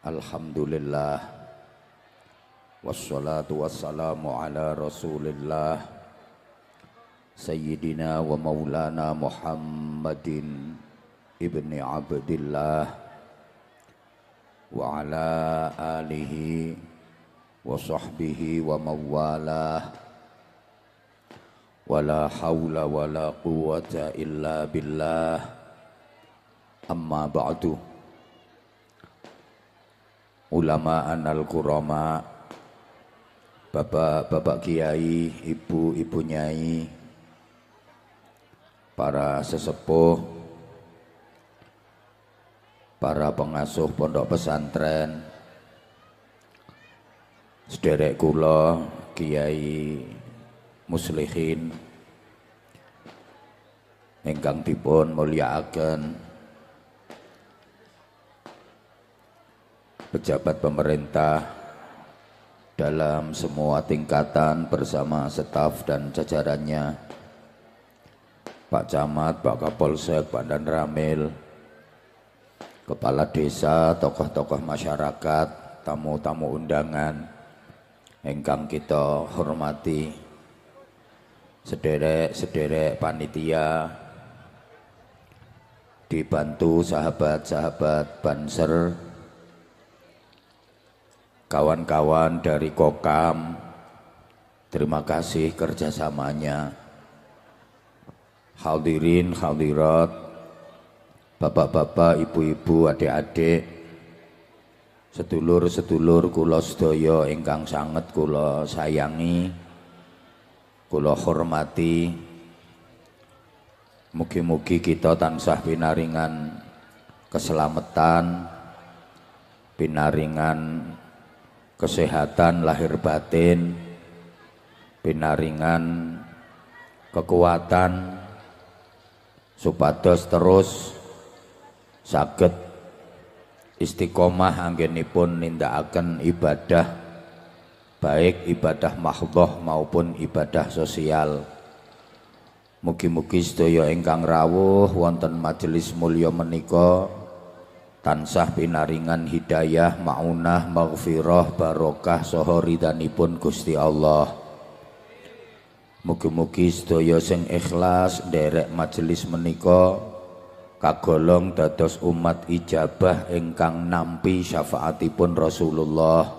Alhamdulillah wassalatu wassalamu ala Rasulillah Sayyidina wa maulana Muhammadin ibni Abdillah wa ala alihi wa sahbihi wa mawalah wa la hawla wa la quwwata illa billah. Amma ba'du. Ulamaan al-kurama, bapak-bapak kiai, ibu-ibu nyai, para sesepuh, para pengasuh pondok pesantren, sederek kula kiai muslihin ingkang dipun mulyakaken, pejabat pemerintah dalam semua tingkatan bersama staf dan jajarannya, Pak Camat, Pak Kapolsek, Pak Danramil, kepala desa, tokoh-tokoh masyarakat, tamu-tamu undangan ingkang kita hormati, sederek-sederek panitia, dibantu sahabat-sahabat Banser, kawan-kawan dari Kokam, terima kasih kerjasamanya. Hadirin hadirat, bapak-bapak, ibu-ibu, adik-adik, sedulur-sedulur kula sedaya ingkang sanget kula sayangi, kula hormati. Mugi-mugi kita tansah pinaringan keselamatan, pinaringan kesehatan lahir batin, pinaringan kekuatan supados terus saged istiqomah anggenipun nindakaken ibadah, baik ibadah mahdhah maupun ibadah sosial. Mugi-mugi sedaya ingkang rawuh wonten majelis mulya menika tansah pinaringan hidayah, maunah, maghfirah, barokah saha ridhanipun Gusti Allah. Mugi-mugi sedaya sing ikhlas nderek majelis menika kagolong dados umat ijabah ingkang nampi syafaatipun Rasulullah.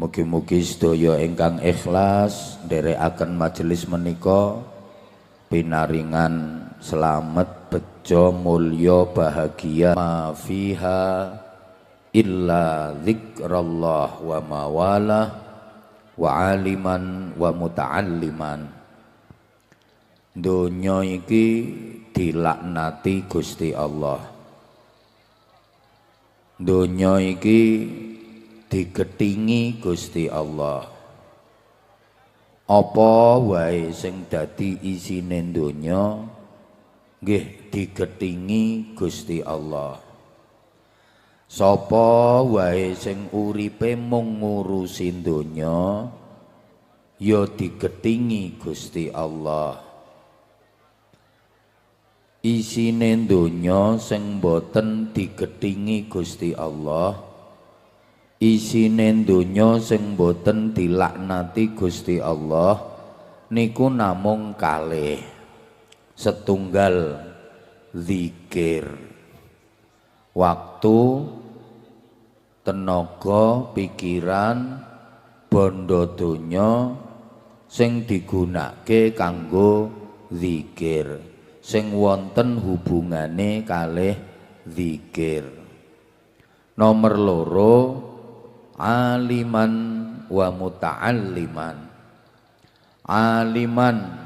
Mugi-mugi sedaya ingkang ikhlas nderekaken majelis menika pinaringan selamat, bejo, mulya, bahagia, ma fiha illa dzikrallah wa mawalah wa aliman wa muta'alliman. Donya iki dilaknati Gusti Allah, donya iki digetingi Gusti Allah. Apa wae sing dadi isine donya nggih digetingi Gusti Allah. Sapa wae sing uripe mung ngurusi donya ya digetingi Gusti Allah. Isine donya sing boten digetingi Gusti Allah, isine donya sing boten dilaknati Gusti Allah niku namung kalih. Setunggal zikir, waktu, tenaga, pikiran, bondo donya sing digunakake kanggo zikir, sing wonten hubungane kalih zikir. Nomor loro, aliman wa muta'alliman. Aliman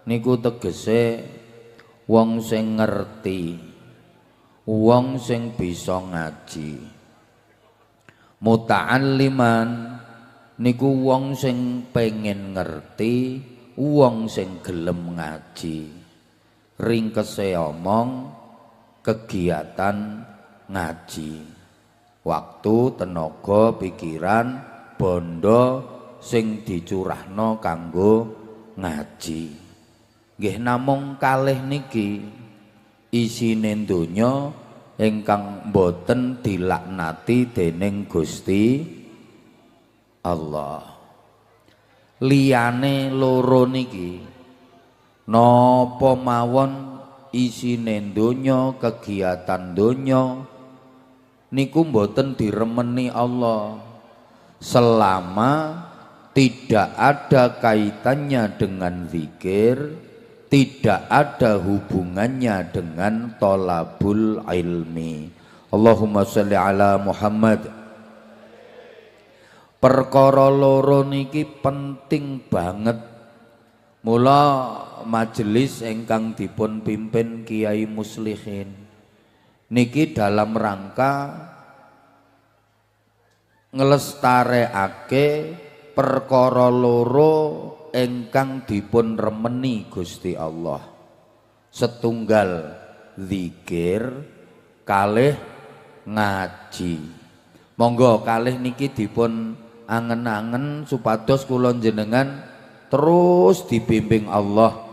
niku tegese wong sing ngerti, wong sing bisa ngaji. Muta'alliman niku wong sing pengen ngerti, wong sing gelem ngaji. Ringkese omong kegiatan ngaji, waktu, tenaga, pikiran, bondo sing dicurahno kanggo ngaji. Nggih namung kalih niki isine donya ingkang boten dilaknati dening Gusti Allah. Liyane loro niki napa mawon isine donya, kegiatan donya niku boten diremeni Allah selama tidak ada kaitannya dengan zikir, tidak ada hubungannya dengan thalabul ilmi. Allahumma sholli ala Muhammad. Perkara loro niki penting banget. Mula majelis ingkang dipun pimpin Kiai Muslihin niki dalam rangka ngelestarekake perkara loro ingkang dipun remeni Gusti Allah. Setunggal zikir, kalih ngaji. Monggo kalih niki dipun angen-angen supados kula jenengan terus dibimbing Allah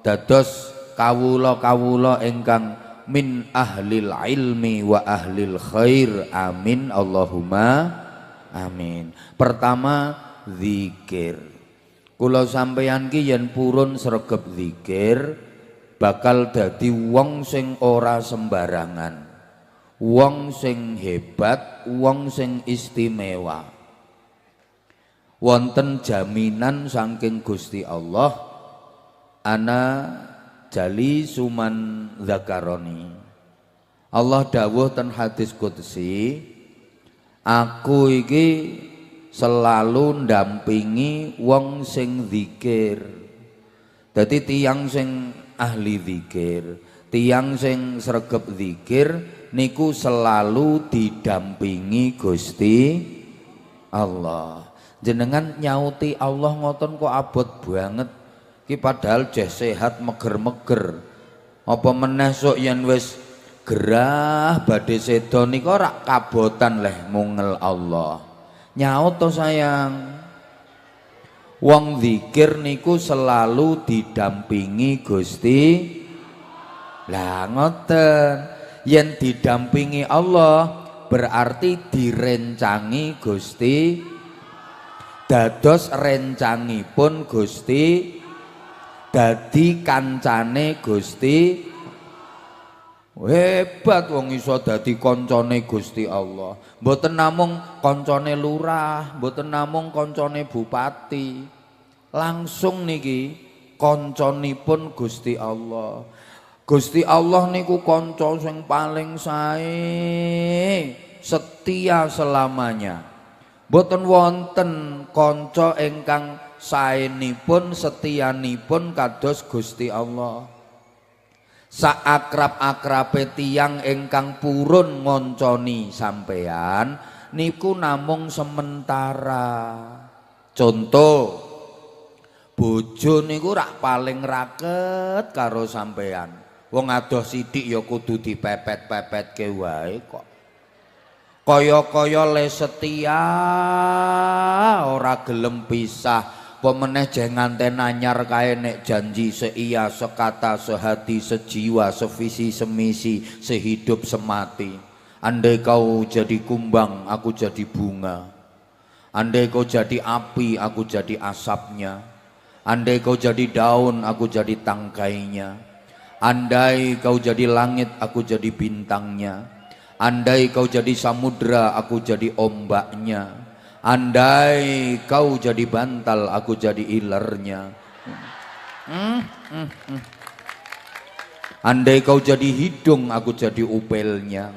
dados kawula-kawula ingkang min ahlil ilmi wa ahlil khair. Amin Allahumma amin. Pertama zikir. Kula sampeyan ki yen purun sregep zikir bakal dadi wong sing ora sembarangan, wong sing hebat, wong sing istimewa. Wonten jaminan saking Gusti Allah, ana jali suman zakaroni. Allah dawuh ten hadis qudsi, aku iki selalu ndampingi wong sing zikir. Dadi tiyang sing ahli zikir, tiyang sing sregep zikir niku selalu didampingi Gusti Allah. Jenengan nyauti Allah ngoten kok abot banget. Ki padahal jeh sehat meger-meger. Apa meneh sok yen wis gerah badhe sedo nika ora kabotan leh mungel Allah. Nyaut to sayang. Wong zikir niku selalu didampingi Gusti. Lah ngoten. Yen didampingi Allah berarti direncangi Gusti. Dados rencangipun Gusti, dadi kancane Gusti. Hebat wong iso dadi kancane Gusti Allah. Mboten namung kancane lurah, mboten namung kancane bupati. Langsung niki kancanipun Gusti Allah. Gusti Allah niku kanca sing paling sae, setia selamanya. Boten wonten kanca ingkang saenipun setianipun kados Gusti Allah. Saakrab-akrabe tiyang ingkang purun ngonconi sampean niku namung sementara. Contoh, bojo niku rak paling raket karo sampean. Wong adoh sithik ya kudu dipepet-pepetke wae kok. Kaya-kaya le setia ora gelem pisah, pemeneh jeh nganten anyar kae nek janji seia, sekata, sehati, sejiwa, sevisi, semisi, sehidup, semati. Andai kau jadi kumbang, aku jadi bunga. Andai kau jadi api, aku jadi asapnya. Andai kau jadi daun, aku jadi tangkainya. Andai kau jadi langit, aku jadi bintangnya. Andai kau jadi samudra, aku jadi ombaknya. Andai kau jadi bantal, aku jadi ilernya. Andai kau jadi hidung, aku jadi upelnya.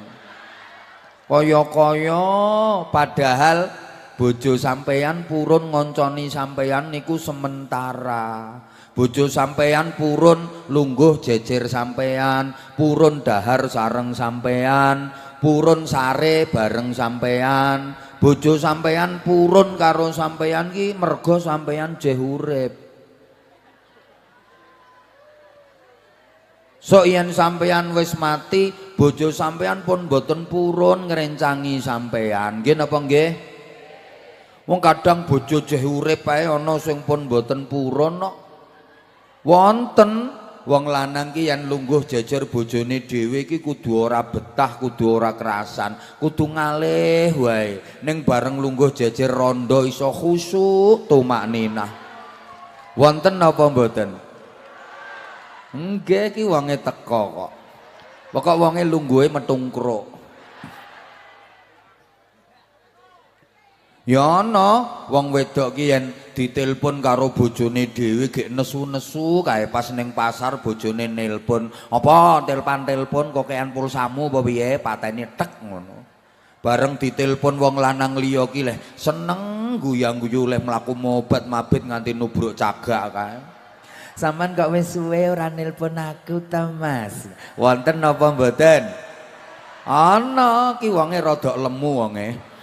Koyo-koyo padahal bojo sampeyan purun ngonconi sampeyan niku sementara. Bojo sampeyan purun lungguh jejer sampeyan, purun dahar sareng sampeyan, purun sare bareng sampeyan. Bojo sampeyan purun karo sampeyan ki mergo sampeyan jeh urip. Sok yen sampeyan wis mati, bojo sampeyan pun boten purun ngrencangi sampeyan. Nggih napa nggih? Wong kadang bojo jeh urip ae ana sing pun boten purun kok. Wonten wong lanang ki yen lungguh jejer bojone dhewe iki kudu ora betah, kudu ora kerasan, kudu ngalih wae. Ning bareng lungguh jejer rondo iso khusyuk tumakninah. Wonten napa mboten? Nggih iki wonge teko kok. Pokok wonge lungguhe metungkruk. Ya ana wong wedok ki yen ditelepon karo bojone dhewe gek nesu-nesu kae pas ning pasar bojone nelpon, "Apa telpon kok kean pulsamu apa piye?" Pateni tek ngono. Bareng ditelepon wong lanang liya ki leh seneng guyang-guyu leh mlaku mobat mabit nganti nubruk cagak kae. "Sampeyan kok wis suwe ora nelpon aku ta, Mas?" Wonten napa mboten? Ana ki wonge rada lemu wonge.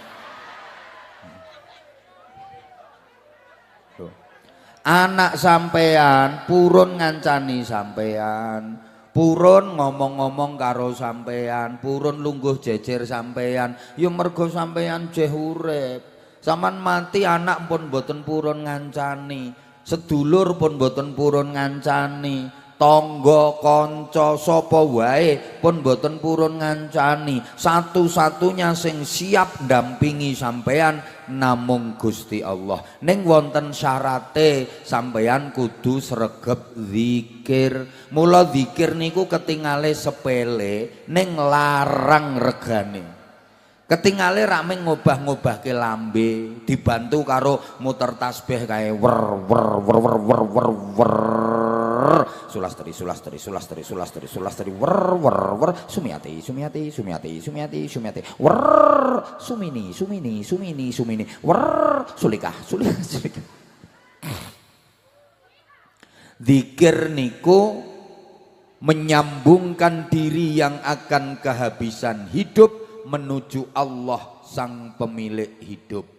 Anak sampean purun ngancani sampean, purun ngomong-ngomong karo sampean, purun lungguh jejer sampean, ya mergo sampean jeh urip. Saman mati anak pun boten purun ngancani, sedulur pun boten purun ngancani, tangga kanca sapa wae pun boten purun ngancani. Satu-satunya sing siap ndampingi sampean namung Gusti Allah. Ning wonten syarate sampeyan kudu sregep zikir. Mula zikir niku ketingale sepele ning larang regane. Ketingale rak mung ngobah-ngobahke lambe, dibantu karo muter tasbih kae wer wer wer wer wer wer wer sulastri sulastri sulastri sulastri sulastri wer wer wer sumiati sumiati sumiati sumiati sumiati wer sumini sumini sumini sumini wer sulikah sulikah sulikah. Zikir niku menyambungkan diri yang akan kehabisan hidup menuju Allah sang pemilik hidup.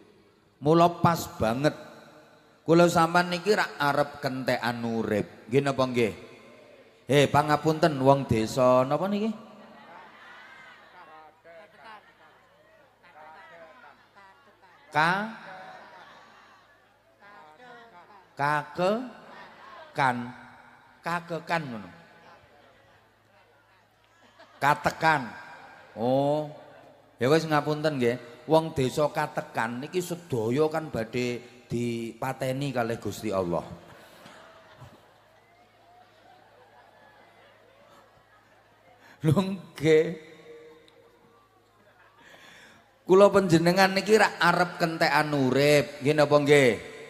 Mula pas banget kula sampean niki rak arep kentekan urip. Nggih napa nggih? Pangapunten wong desa napa niki? Kakekan ngono. Katekan. Oh. Ya wis ngapunten nggih. Wong desa katekan niki sedaya kan badhe dipateni kalih Gusti Allah. Lho nggih. Kula panjenengan niki rak arep kentekan urip, nggih napa nggih?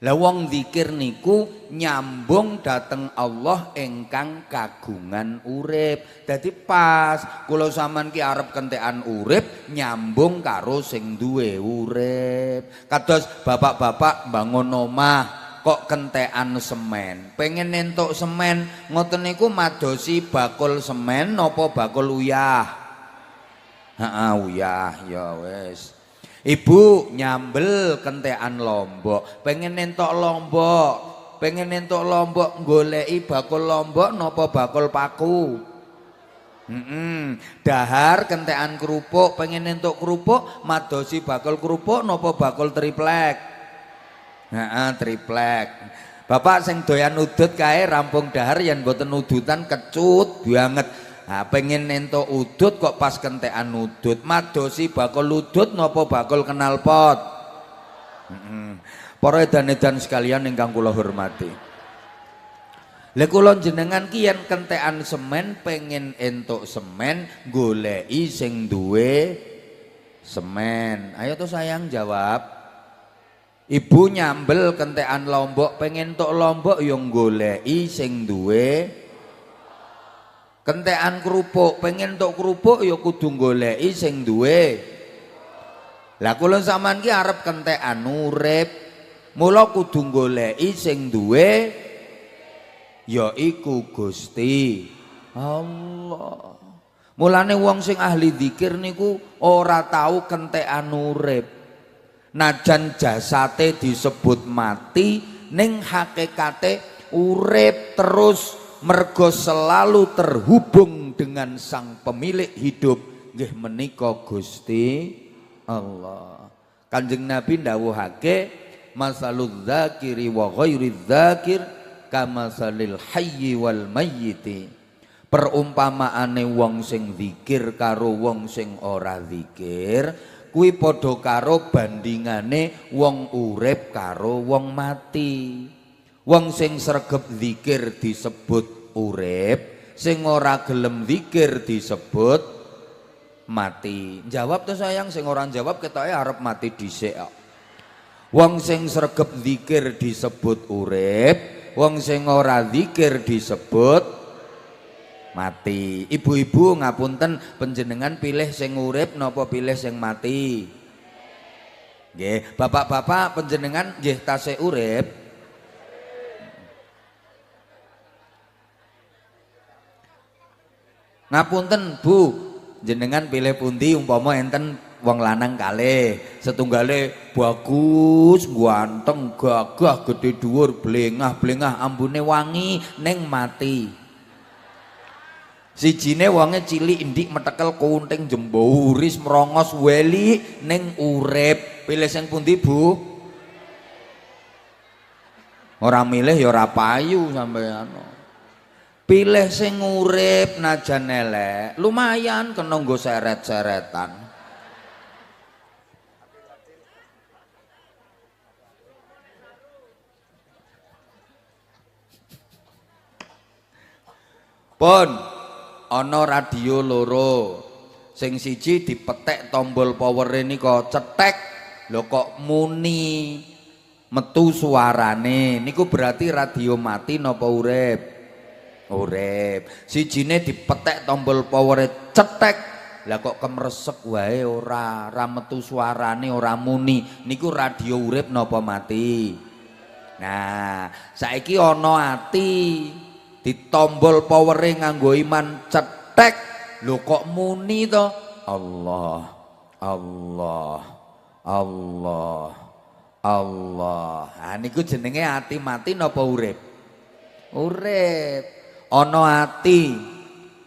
Lah wong zikir niku nyambung dateng Allah ingkang kagungan urip. Dadi pas kula sampean ki arep kentekan urip nyambung karo sing duwe urip. Kados bapak-bapak bangun omah kok kentekan semen. Pengen entuk semen ngoten niku madosi bakul semen napa bakul uyah? Uyah ya wis. Ibu nyambel kentekan lombok, pengen entuk lombok goleki bakul lombok napa bakul paku. Dahar kentekan kerupuk, pengen entuk kerupuk madosi bakul kerupuk napa bakul triplek. Triplek. Bapak sing doyan udut kae rampung dahar yen mboten udutan kecut banget. Pengen entuk udut kok pas kentekan udut madosi bakul udut napa bakul knalpot. Para edan-edan sekalian ingkang kula hormati. Lha kula jenengan ki yen kentekan semen pengen entuk semen goleki sing duwe semen. Ayo tuh sayang jawab. Ibu nyambel kentekan lombok pengen entuk lombok yo goleki sing duwe kentekan kerupuk, pengen entuk kerupuk ya kudu goleki sing duwe. Lah kula sampean ki arep kentekan urip, mula kudu goleki sing duwe yaiku Gusti Allah. Mulane wong sing ahli zikir niku ora tau kentekan urip. Najan jasate disebut mati ning hakikate urip terus. Mergo selalu terhubung dengan sang pemilik hidup nggih menika Gusti Allah. Kanjeng Nabi ndawuhake masalul dzakiri wa ghairiz dzakir kamatsalil hayyi wal mayyiti. Perumpamaane wong sing zikir karo wong sing ora zikir kuwi padha karo bandingane wong urip karo wong mati. Wong sing sregep zikir disebut urip, sing ora gelem zikir disebut mati. Jawab tuh sayang, sing ora jawab ketoke arep mati dhisik kok. Wong sing sregep zikir disebut urip, wong sing ora zikir disebut mati. Ibu-ibu ngapunten, panjenengan pilih sing urip napa pilih sing mati? Nggih, bapak-bapak panjenengan nggih tasih urip. Ngapunten Bu, jenengan pilih pundi umpama enten wong lanang kalih, setunggale bagus, ganteng, gagah, gede dhuwur, blengah-blengah, ambune wangi ning mati. Sijine wonge cilik indik metekel kunting jembouris merongos weli ning urip. Pilih sing pundi Bu? Ora milih ya ora payu sampeyan. Pilih sing urip najan elek, lumayan kena nggo seret-seretan. Pun ana radio loro. Sing siji dipetek tombol powere nika cetek, lho kok muni metu suarane. Niku berarti radio mati napa urip? Urip. Sijine dipetek tombol power cetek, lah kok kemresek wae ora metu suarane, ora muni. Niku radio urip napa mati? Nah, saiki ana ati ditombol powere nganggo iman cetek, lho kok muni to? Allah, Allah, Allah, Allah. Nah niku jenenge ati mati napa urip? Urip. Ana ati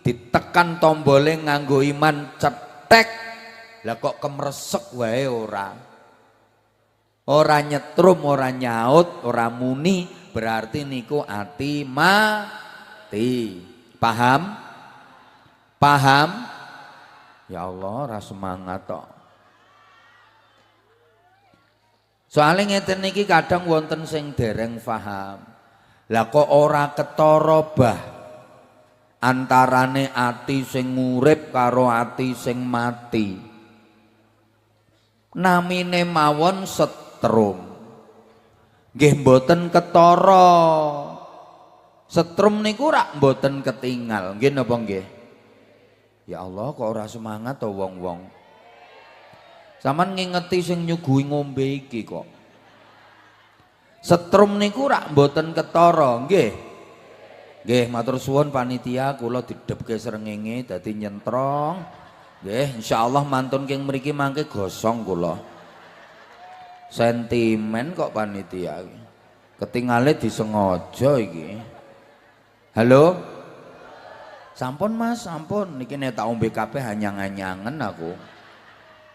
ditekan tombole nganggo iman cetek, lah kok kemresek wae ora nyetrum, ora nyaut, ora muni, berarti niku ati mati. Paham? Paham? Ya Allah, ora semangat tok. Soale ngeten niki kadang wonten sing dereng paham. Lah kok ora ketara bah antarane ati sing urip karo ati sing mati. Namine mawon setrum. Nggih mboten ketara. Setrum niku rak mboten ketinggal. Nggih napa nggih? Ya Allah kok ora semangat to wong-wong. Saman ngingeti sing nyuguhi ngombe iki kok. Setrum niku rak mboten ketara, nggih. Nggih, matur suwun panitia kula didhepke srengenge dadi nyentrong. Nggih, insyaallah mantun king mriki mangke gosong kula. Sentimen kok panitia iki. Ketingale disengaja iki. Halo? Sampun Mas, sampun. Niki nek tak ombe kabeh anyang-anyangen aku.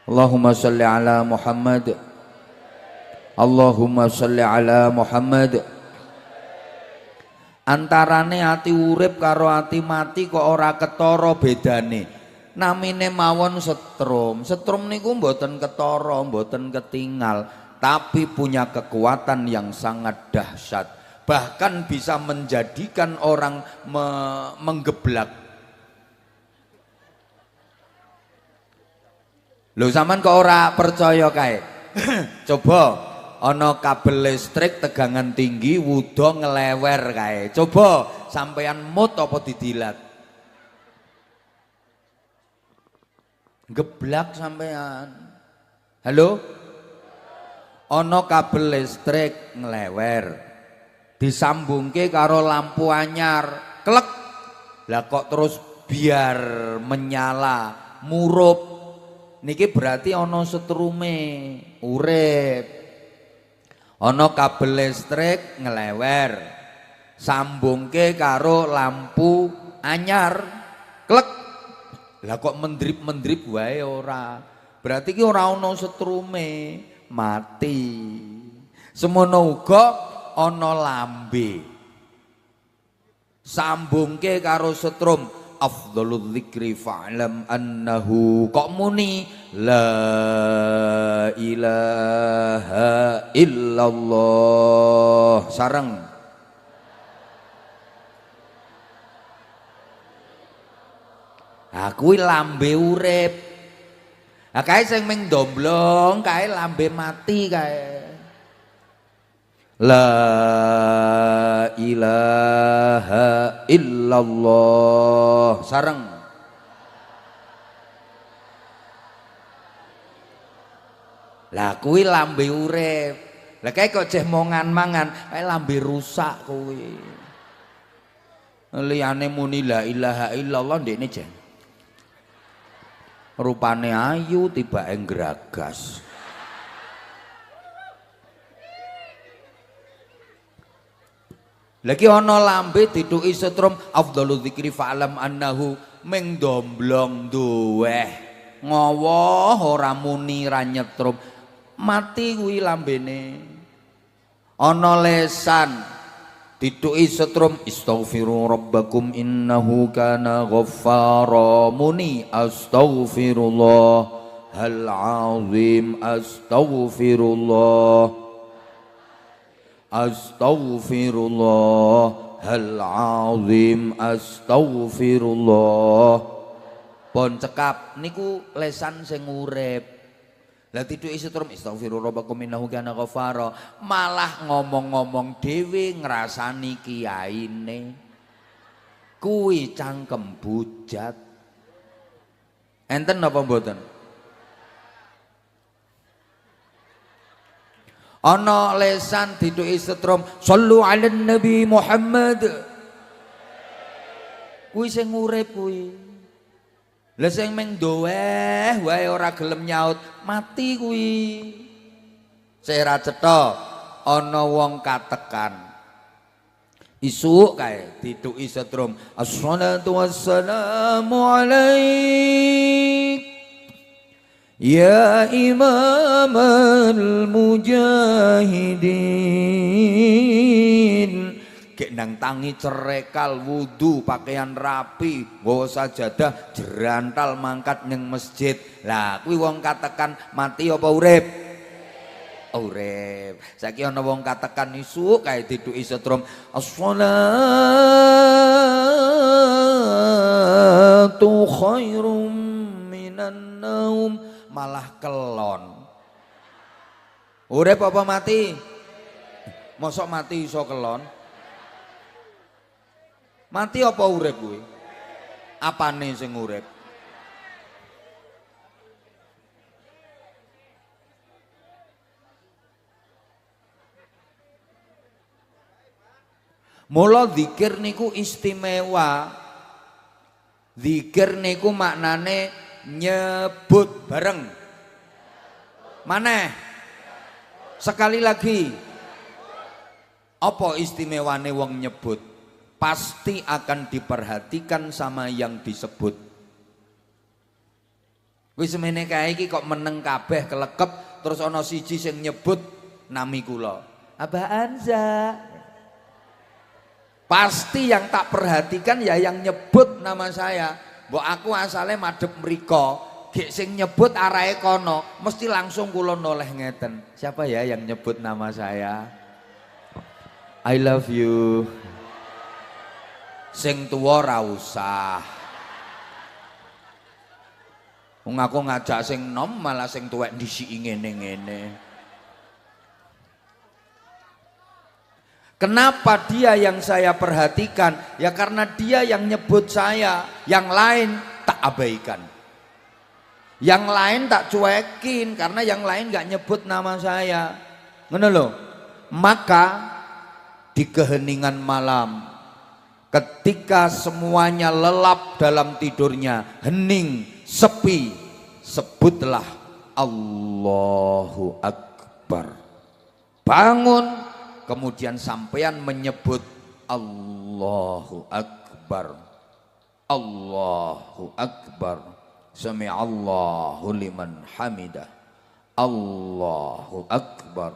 Allahumma sholli ala Muhammad. Allahumma sholli ala Muhammad. Antarane ati urip karo ati mati kok ora ketara bedane. Namine mawon setrum. Setrum niku mboten ketara, mboten ketinggal, tapi punya kekuatan yang sangat dahsyat. Bahkan bisa menjadikan orang menggeblak. Lho sampean kok ora percaya kae? Coba ana kabel listrik tegangan tinggi wuda ngelewer kae. Coba sampean mut apa didilat? Geblak sampean. Halo? Ana kabel listrik ngelewer. Disambungke karo lampu anyar. Klek. Lah kok terus biar menyala, murup. Niki berarti ana setrume, urip. Ana kabel listrik ngelewer, sambungke karo lampu anyar, klek. Lah kok mendrip-mendrip wae ora. Berarti ki ora ana setrume, mati. Semono uga ana lambe. sambungke karo setrum afdhalul dzikri fa'lam annahu kok muni la ilaha illallah sareng kuwi lambe urip kae sing ming domblong kae lambe mati kae la ilaha illallah sareng lah kuwi lambe urip lah kae kok jeh mongan-mangan kae lambe rusak kuwi liyane muni la ilaha illallah ndekne jeh rupane ayu tibake ngragas lagi ana lambe dituki setrum afdhalu dzikri fa'lam annahu ming domblong duweh ngowoh ora muni ra nyetrum mati kuwi lambene ana lesan dituki setrum istaghfiru rabbakum innahu kana ghaffara muni astaghfirullahal azim astaghfirullahal astaghfirullah pon cekap niku lesan sing urip lah tiduki setrum istaghfiru rabbakum innahu kana ghaffara malah ngomong-ngomong dhewe ngrasani kiyaine kuwi cangkem bujat enten napa mboten ana lesan dituki setrum sallu ala nabi Muhammad kuwi sing urip kuwi lha sing meng doweh wae ora gelem nyaut mati kuwi sira cetha ana wong katekan isuk kae dituki setrum assalatu wassalamu alaik ya imamal mujahidin gek nang tangi cerekal wudu pakaian rapi nggawa sajadah jerantal mangkat ning masjid lah kuwi wong katekan mati apa urip urip saiki ana wong katekan isuk kae dituki setrum as-shalatu khairum minan naum malah kelon urip apa mati mosok mati iso kelon mati apa urip kuwi apane sing urip mula zikir niku istimewa zikir niku maknane nyebut bareng maneh sekali lagi apa istimewane wong nyebut pasti akan diperhatikan sama yang disebut wis semene kae iki kok meneng kabeh kelekep terus ana siji sing nyebut nami kula Abah Anza pasti yang tak perhatikan ya yang nyebut nama saya mbok aku asale madhep mriko gek sing nyebut arahe kono mesti langsung kula noleh ngeten siapa ya yang nyebut nama saya I love you sing tuwa ra usah wong aku ngajak sing nom malah sing tuwek ndisiki ngene-ngene kenapa dia yang saya perhatikan? Ya karena dia yang nyebut saya, yang lain tak abaikan. Yang lain tak cuekin karena yang lain gak nyebut nama saya. Ngono lho. Maka di keheningan malam ketika semuanya lelap dalam tidurnya, hening, sepi, sebutlah Allahu Akbar. Bangun kemudian sampean menyebut Allahu Akbar Allahu Akbar Sami'allahu liman hamidah Allahu Akbar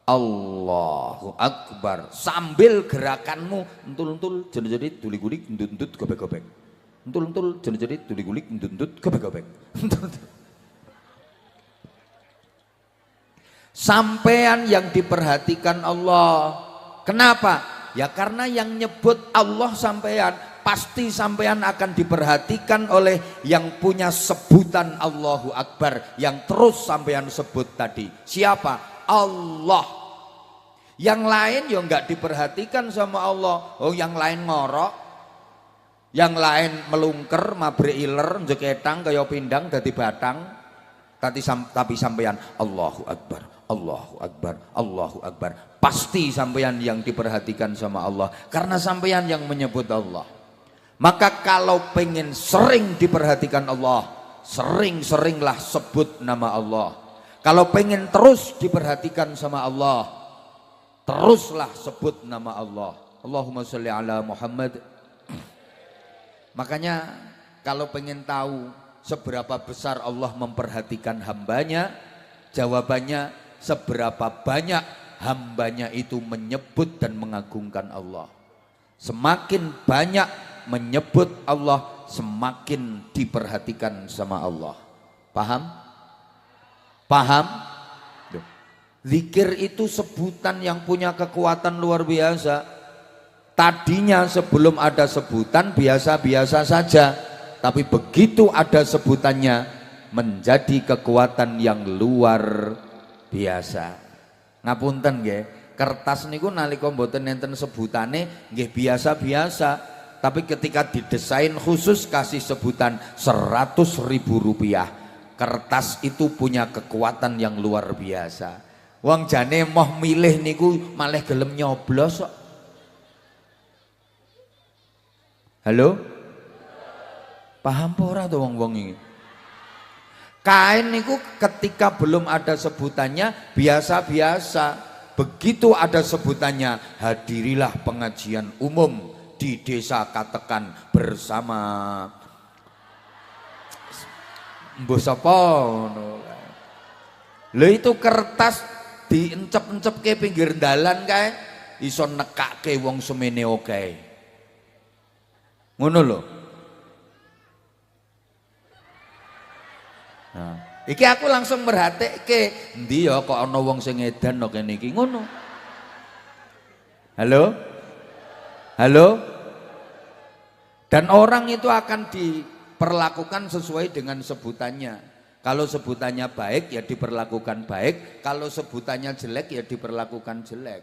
Allahu Akbar. Sambil gerakanmu entul-entul jerit-jerit duli-gulik endut-endut gobek-gobek. Entul-entul jerit-jerit duli-gulik endut-endut gobek-gobek. Sampean yang diperhatikan Allah. Kenapa? Ya karena yang nyebut Allah sampean, pasti sampean akan diperhatikan oleh yang punya sebutan Allahu Akbar yang terus sampean sebut tadi. Siapa? Allah. Yang lain ya enggak diperhatikan sama Allah. Oh, yang lain ngorok, yang lain melungker, mabrik iler, njeketang kaya pindang dadi batang. Tapi sampean Allahu Akbar, Allahu Akbar, Allahu Akbar. Pasti sampean yang diperhatikan sama Allah karena sampean yang menyebut Allah. Maka kalau pengen sering diperhatikan Allah, sering-seringlah sebut nama Allah. Kalau pengen terus diperhatikan sama Allah, teruslah sebut nama Allah. Allahumma sholli ala Muhammad. Makanya kalau pengen tahu seberapa besar Allah memperhatikan hambanya, jawabannya seberapa banyak hambanya itu menyebut dan mengagungkan Allah. Semakin banyak menyebut Allah, semakin diperhatikan sama Allah. Paham? Paham? Zikir itu sebutan yang punya kekuatan luar biasa. Tadinya sebelum ada sebutan biasa-biasa saja, tapi begitu ada sebutannya menjadi kekuatan yang luar biasa. Ngapunten nggih, kertas niku nalika mboten enten sebutane nggih biasa-biasa, tapi ketika didesain khusus kasih sebutan 100.000 rupiah. Kertas itu punya kekuatan yang luar biasa. Wong jane moh milih niku malah gelem nyoblos kok. Halo? Paham apa ora to wong-wong iki? Kain niku ketika belum ada sebutannya biasa-biasa. Begitu ada sebutannya, hadirilah pengajian umum di Desa Katekan bersama Mbah sapa ngono. Lha itu kertas diencep-encepke pinggir dalan kae iso nekake wong semene oke. Ngono lho. Nah, iki aku langsung merhatekke, endi ya kok ana wong sing edan kok kene iki ngono. Halo? Halo? Dan orang itu akan diperlakukan sesuai dengan sebutannya. Kalau sebutannya baik ya diperlakukan baik, kalau sebutannya jelek ya diperlakukan jelek.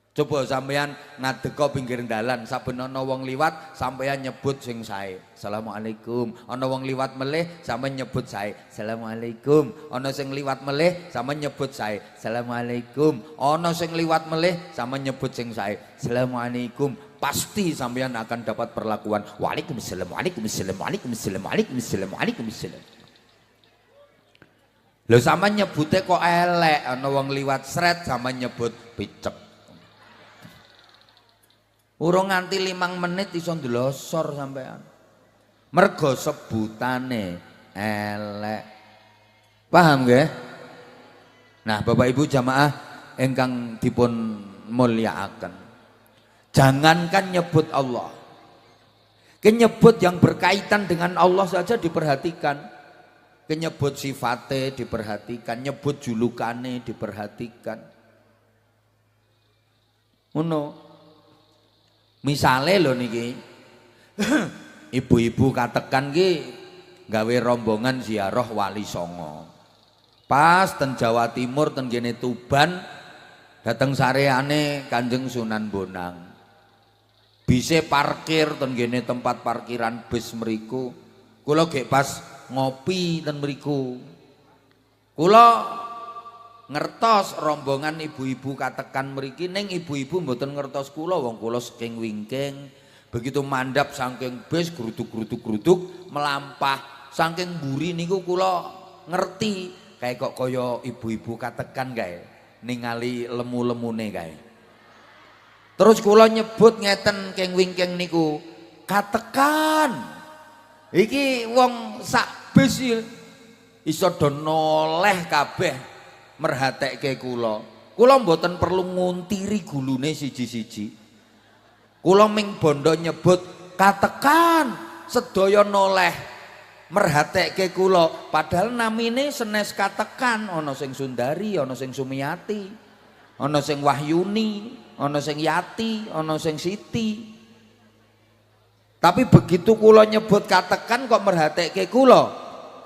Coba sampean ngadeka pinggir dalan, saben ana wong liwat sampean nyebut sing sae. Assalamualaikum. Ana wong liwat melih sampean nyebut sae. Assalamualaikum. Ana sing liwat melih sampean nyebut sae. Assalamualaikum. Ana sing liwat melih sampean nyebut sing sae. Assalamualaikum. Pasti sampean akan dapat perlakuan Waalaikumsalam, Waalaikumsalam, Waalaikumsalam, Waalaikumsalam, Waalaikumsalam. Lho sampean nyebute kok elek, ana wong liwat sret sampean nyebut picek. Urung nganti 5 menit iso ndelosor sampean. Mergo sebutane elek. Paham nggih? Nah, Bapak Ibu jamaah ingkang dipun mulyakaken. Jangankan nyebut Allah. Kenyebut yang berkaitan dengan Allah saja diperhatikan. Kenyebut sifatnya diperhatikan, nyebut julukane diperhatikan. Ngono. Misale lho niki. Ibu-ibu Katekan ki gawe rombongan ziarah Wali Songo. Pas ten Jawa Timur ten kene Tuban dateng sareane Kanjeng Sunan Bonang. Bise parkir ten kene tempat parkiran bis mriku. Kula gek pas ngopi ten mriku. Kula ngertos rombongan ibu-ibu Katekan mriki ning ibu-ibu mboten ngertos kula wong kula saking wingking. Begitu mandap saking bis gruduk-gruduk melampah saking mburi niku kula ngerti kayak kok kaya ibu-ibu Katekan kae ningali lemu-lemune kae. Terus kula nyebut ngeten keng wingking niku, Katekan. Iki wong sak bis iso do noleh kabeh merhatekke kula. Kula mboten perlu nguntiri gulune siji-siji. Kula ming bondo nyebut katekan sedaya noleh merhatekke kula, padahal namine senes katekan, ana sing Sundari, ana sing Sumiati, ana sing Wahyuni, ana sing Yati, ana sing Siti. Tapi begitu kula nyebut katekan kok merhatekke kula,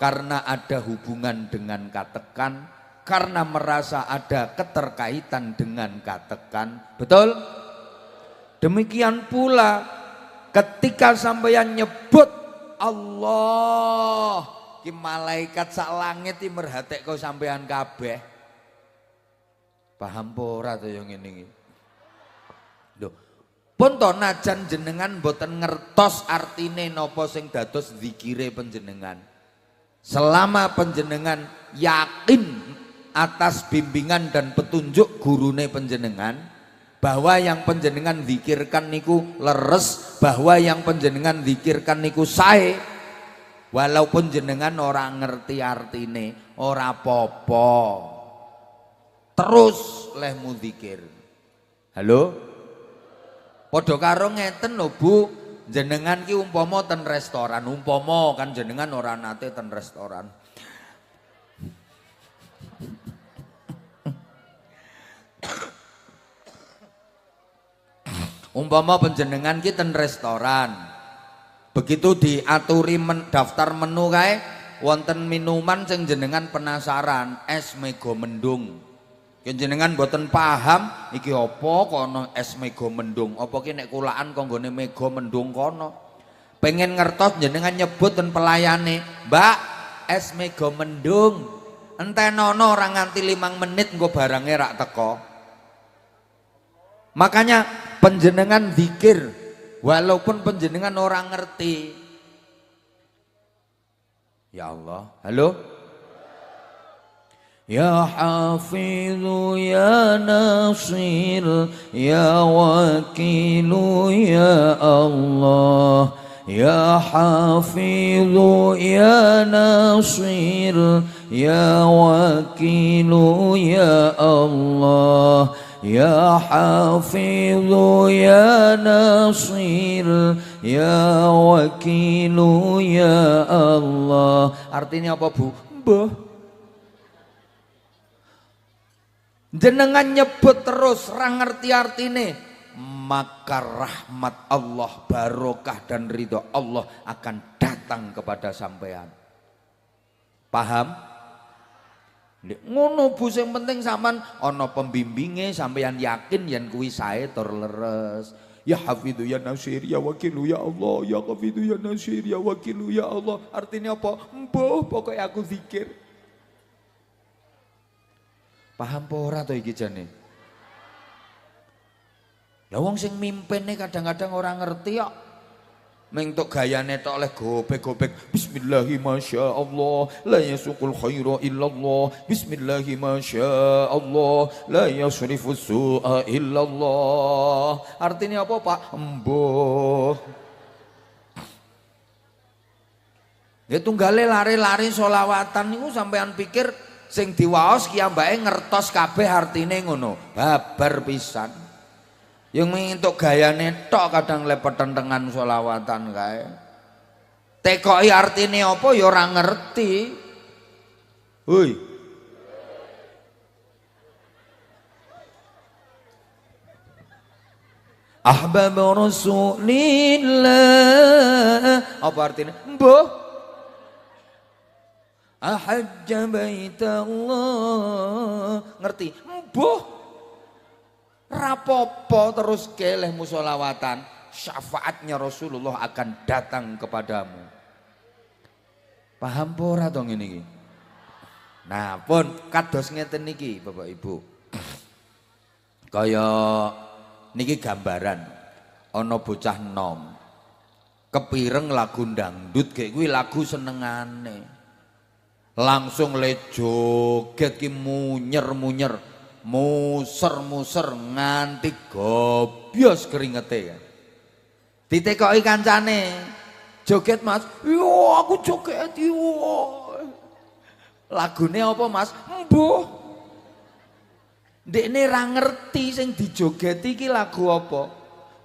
karena ada hubungan dengan katekan, karena merasa ada keterkaitan dengan katekan. Betul? Demikian pula ketika sampeyan nyebut Allah, ki malaikat sak langit iki merhatekno sampean kabeh. Paham apa ora to yang ngene iki? Lho, pun to najan jenengan mboten ngertos artine napa sing dados zikire panjenengan. Selama panjenengan yakin atas bimbingan dan petunjuk gurune panjenengan, bahwa yang panjenengan zikirkan niku leres, bahwa yang panjenengan zikirkan niku sae, walaupun jenengan ora ngerti artine, ora apa-apa, terus lehmu zikir. Halo, padha karo ngeten lho Bu, jenengan ki umpama ten restoran, umpama kan jenengan ora nate ten restoran, umpama panjenengan ki ten restoran, begitu diaturi daftar menu kae wonten minuman sing jenengan penasaran, es mega mendung. Yen jenengan mboten paham iki apa kono es mega mendung, apa ki nek kulaan kok nggone mega mendung kono. Pengen ngertos jenengan nyebut ten pelayane, "Mbak, es mega mendung." Entenono ora nganti 5 menit engko barange rak teko. Makanya panjenengan zikir walaupun panjenengan orang ngerti. Ya Allah, halo. Ya Hafizu ya Nasir ya Wakilu ya Allah. Ya Hafizu ya Nasir ya Wakilu ya Allah. Ya Hafizu ya Nasir ya Wakilu ya Allah. Artinya apa Bu? Mbah, jenengan nyebut terus ra ngerti artine, maka rahmat Allah, barokah dan ridho Allah akan datang kepada sampean. Paham? Ngono Bu, sing penting sampean ana pembimbinge, sampean yakin yen kuwi sae tur leres. Ya Hafidhu ya Nasir ya Wakilu ya Allah, ya Hafidhu ya Nasir ya Wakilu ya Allah. Artinya apa? Mbah, pokoknya aku zikir. Paham apa ora to iki jane? Lah wong sing mimpine kadang-kadang ora ngerti kok. Mentok gayane tok oleh gobek-gobek. Bismillahi masyaallah la yasuqul khaira illallah. Bismillahi masyaallah la yasrifu su'a illallah. Artinya apa Pak? Embuh. Ya tunggale lari-lari solawatan niku sampean pikir sing diwaos ki ambake ngertos kabeh artine ngono. Babar pisan. Yang mengintuk gayane tok kadang lepetan dengan solawatan kae. Tekoki artine apa ya ora ngerti. Hoi. Ahbab Rasulillah. Apa artinya? Mbah. Ahajja baitallah. Ngerti? Mbah. Rapopo terus keleh musolawatan, syafaatnya Rasulullah akan datang kepadamu. Paham ora dong ini? Nah pun kados ngeten niki Bapak Ibu. Kaya niki gambaran ana bocah nom kepireng lagu dangdut kayak kuwi lagu senengane. Langsung le joget ki munyer-munyer. Muser-muser nganti gobyos keringete. Ditekoki kancane, joget Mas. Yo aku joget yo. Lagune apa Mas? Mbuh. Ndekne ra ngerti sing dijogeti iki lagu apa.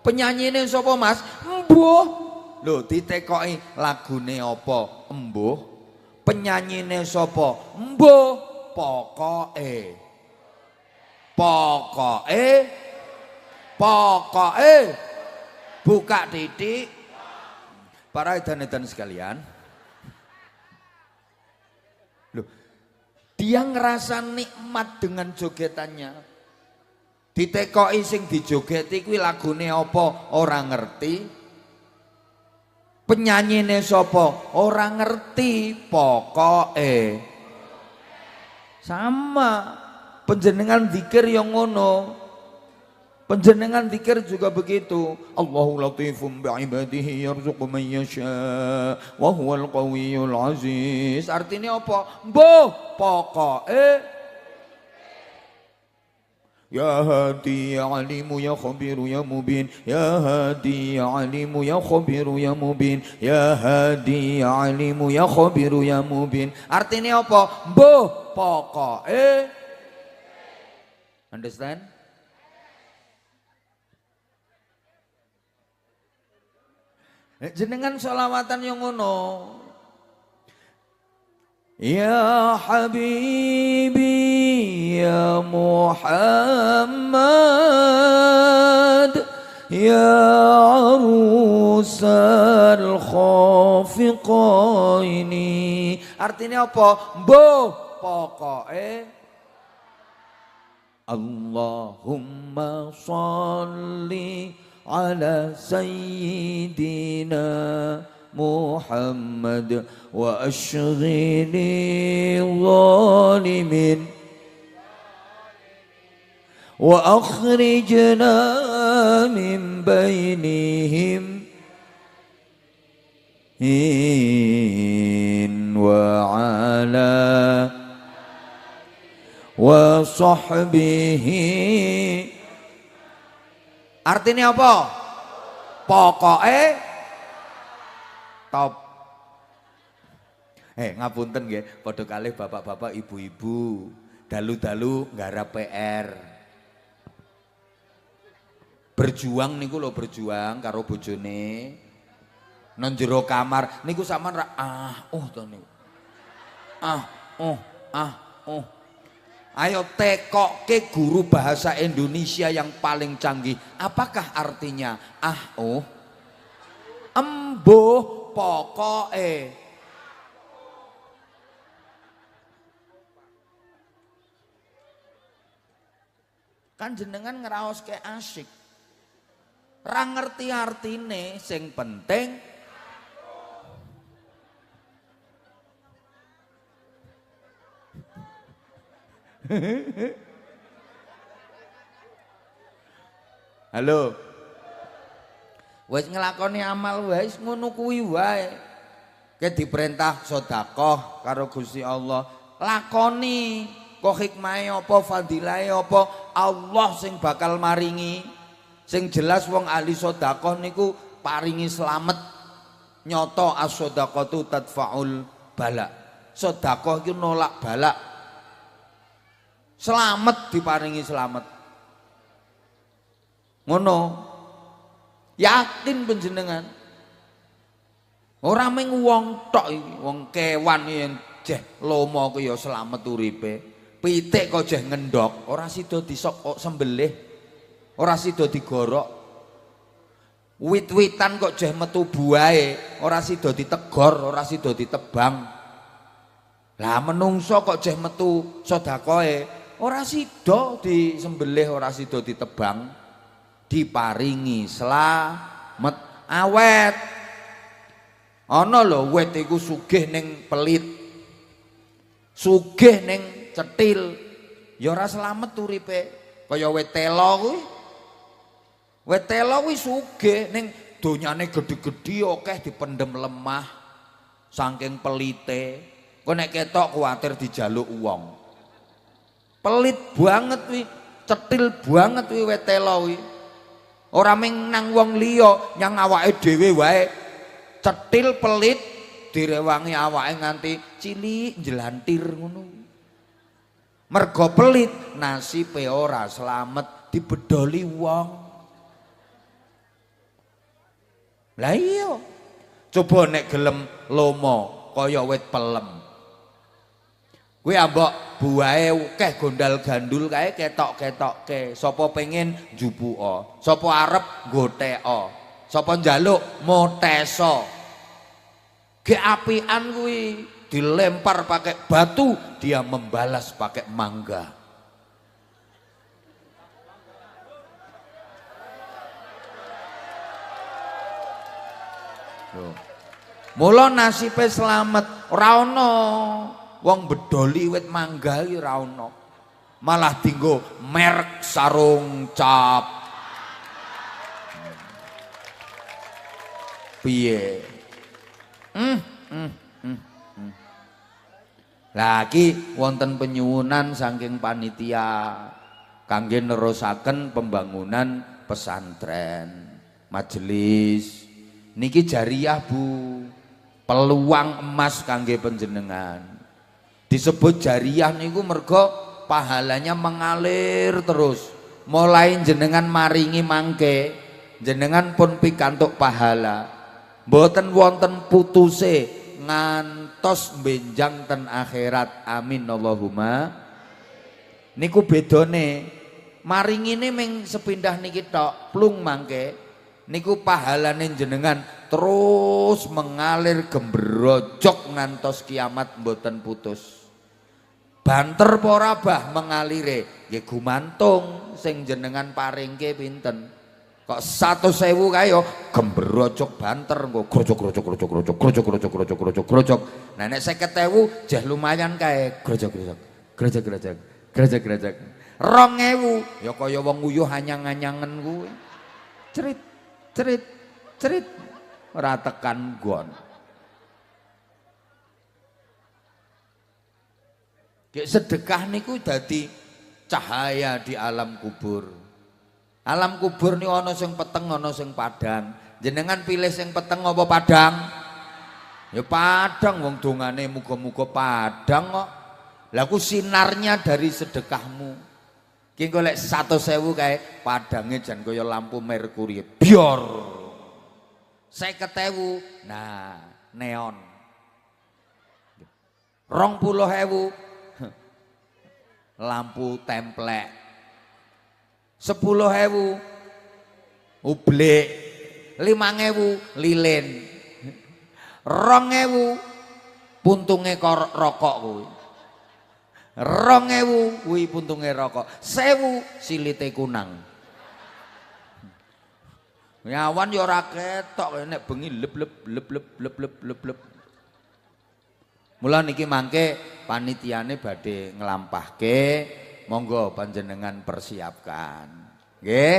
Penyanyine sapa Mas? Embuh. Lho ditekoki lagune apa? Embuh. Penyanyine sapa? Embuh. Pokoke. Buka titik. Para edan-edan sekalian. Loh, dia ngerasa nikmat dengan jogetannya. Ditekoki sing dijogeti kuwi lagune apa ora ngerti. Penyanyine sapa ora ngerti, pokoke. Sama penjenengan zikir yang ngono. Penjenengan zikir juga begitu. Allahu latifum bi'ibadihi yarzuqu man yasha wa huwal qawiyyul aziz. Artinya apa? Mbuh pokoke. Ya hadi ya alimu ya khabiru ya mubin. Ya hadi ya alimu ya khabiru ya mubin. Ya hadi ya alimu ya khabiru ya mubin. Artinya apa? Mbuh pokoke. Understand? Jenengan sholawatan yang ngono. Ya Habibi ya Muhammad ya arusal khafiqaini. Artinya apa? Mbuh pokoke. Allahumma sholli ala sayyidina Muhammad wa ashghini zalimin wa akhrijna min bainihim wa ala wa sahbihi. Artinya apa? Pokoke top. Ngapunten nggih, padha kalih bapak-bapak, ibu-ibu, dalu-dalu nggarap PR. Berjuang niku lho, berjuang karo bojone. Nang jero kamar niku sampean ra to niku. Ayo tekoke guru bahasa Indonesia yang paling canggih. Apakah artinya embuh pokoke. Kan jenengan ngeraos ke asyik. Ra ngerti artine, sing penting halo. Wis nglakoni amal wis ngono kuwi wae. Ke diperintah sedekah karo Gusti Allah, lakoni. Kok hikmahe apa, fadilahe apa, Allah sing bakal maringi. Sing jelas wong ahli sedekah niku paringi slamet. Nyoto as-shadaqatu tadfaul bala. Sedekah iku nolak balak. Selamat diparingi selamat. Ngono. Yakin panjenengan. Ora mung wong tok iki, wong kewan yen jeh lomo ku ya selamat uripe. Pitik kok jeh ngendhok, ora sida disok sembelih. Ora sida digorok. Wit-witan kok jeh metu buahe, ora sida ditegor, ora sida ditebang. Lah menungso kok jeh metu sedekahe, ora sida disembelih, ora sida ditebang, diparingi slamet awet. Ana lho wit iku sugih ning pelit, sugih ning cetil, ya ora slamet uripe. Kaya wit telo kuwi, wit telo kuwi sugih ning donyane gedhe-gedhe akeh dipendem lemah saking pelite. Kok nek ketok kuwatir dijaluk wong. Pelit banget wi, cetil banget wi wit telo wi. Ora mung nang wong liya, nyang awake dhewe wae. Cetil pelit direwangi awake nganti cilik jelantir ngono. Mergo pelit nasibe ora slamet dibedoli wong. Lah iya. Coba nek gelem lomo kaya wit pelem. Kuwi ambok buahe akeh gondal gandul kae ketok-ketokke. Sapa pengen jupuka, sapa arep nggotheka, sapa njaluk moteso. Ge apian kuwi dilempar pakai batu, dia membalas pakai mangga. Mula nasibe slamet ora ana wong bedoli wit mangga iki ora ana. Malah dienggo merek sarung cap. Piye? Lagi wonten penyuwunan saking panitia kangge nerusaken pembangunan pesantren majelis niki jariah Bu, peluang emas kangge panjenengan. Disebut jariah niku mergo pahalanya mengalir terus. Mulai jenengan maringi mangke, jenengan pun pikantuk pahala. Mboten wonten putuse ngantos benjang ten akhirat. Amin Allahumma. Niku bedone maringine ming sepindah niki tok, plung mangke. Niku pahalane jenengan terus mengalir gembrojok ngantos kiamat mboten putus. Banter apa ora bah mengalire? Nggih gumantung sing jenengan paringke pinten. Kok 100.000 kae yo gembrojok banter engko grojok. Nah nek 50.000 jah lumayan kae grojok. 2.000 ya kaya wong nguyuh anyang-anyangen kuwi. Cerit ora tekan gon. Sedekah niku dadi cahaya di alam kubur. Alam kubur ni ana sing peteng ana sing padang. Jenengan pilih sing peteng apa padang? Ya padang, wong dongane muga-muga padang kok. Lah ku sinarnya dari sedekahmu. Ki engko lek 100.000 kae padange jan kaya lampu merkuri. Bior. 50.000 nah neon. 20.000 lampu templek. 10.000 ublek. 5.000 lilin. 2.000 puntunge rokok kuwi. 2.000 kuwi puntunge rokok. 1.000 silite kunang. Nyawan ya ora ketok nek bengi lep. Mula niki mangke panitiane badhe nglampahke, monggo panjenengan persiapkan. Nggih.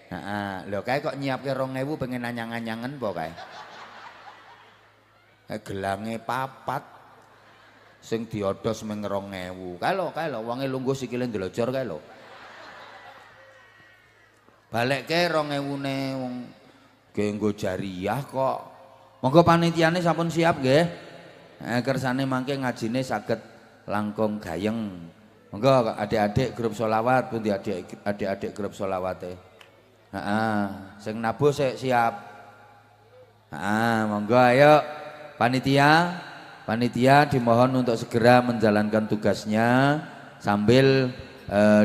Heeh, lho kae kok nyiapke 2.000 pengen anyang-anyangen apa kae? Gelange papat sing diodos meng 2.000. Kae lho wonge lungguh sikile ndlojor kae lho. Balekke 2.000-ne wong nggo jariah kok. Monggo panitiane sampun siap nggih. Kersane mangke ngajine saged langkung gayeng. Monggo adik-adik grup sholawat pundi adik-adik grup sholawate. Heeh, sing nabuh sik siap. Monggo ayo panitia dimohon untuk segera menjalankan tugasnya sambil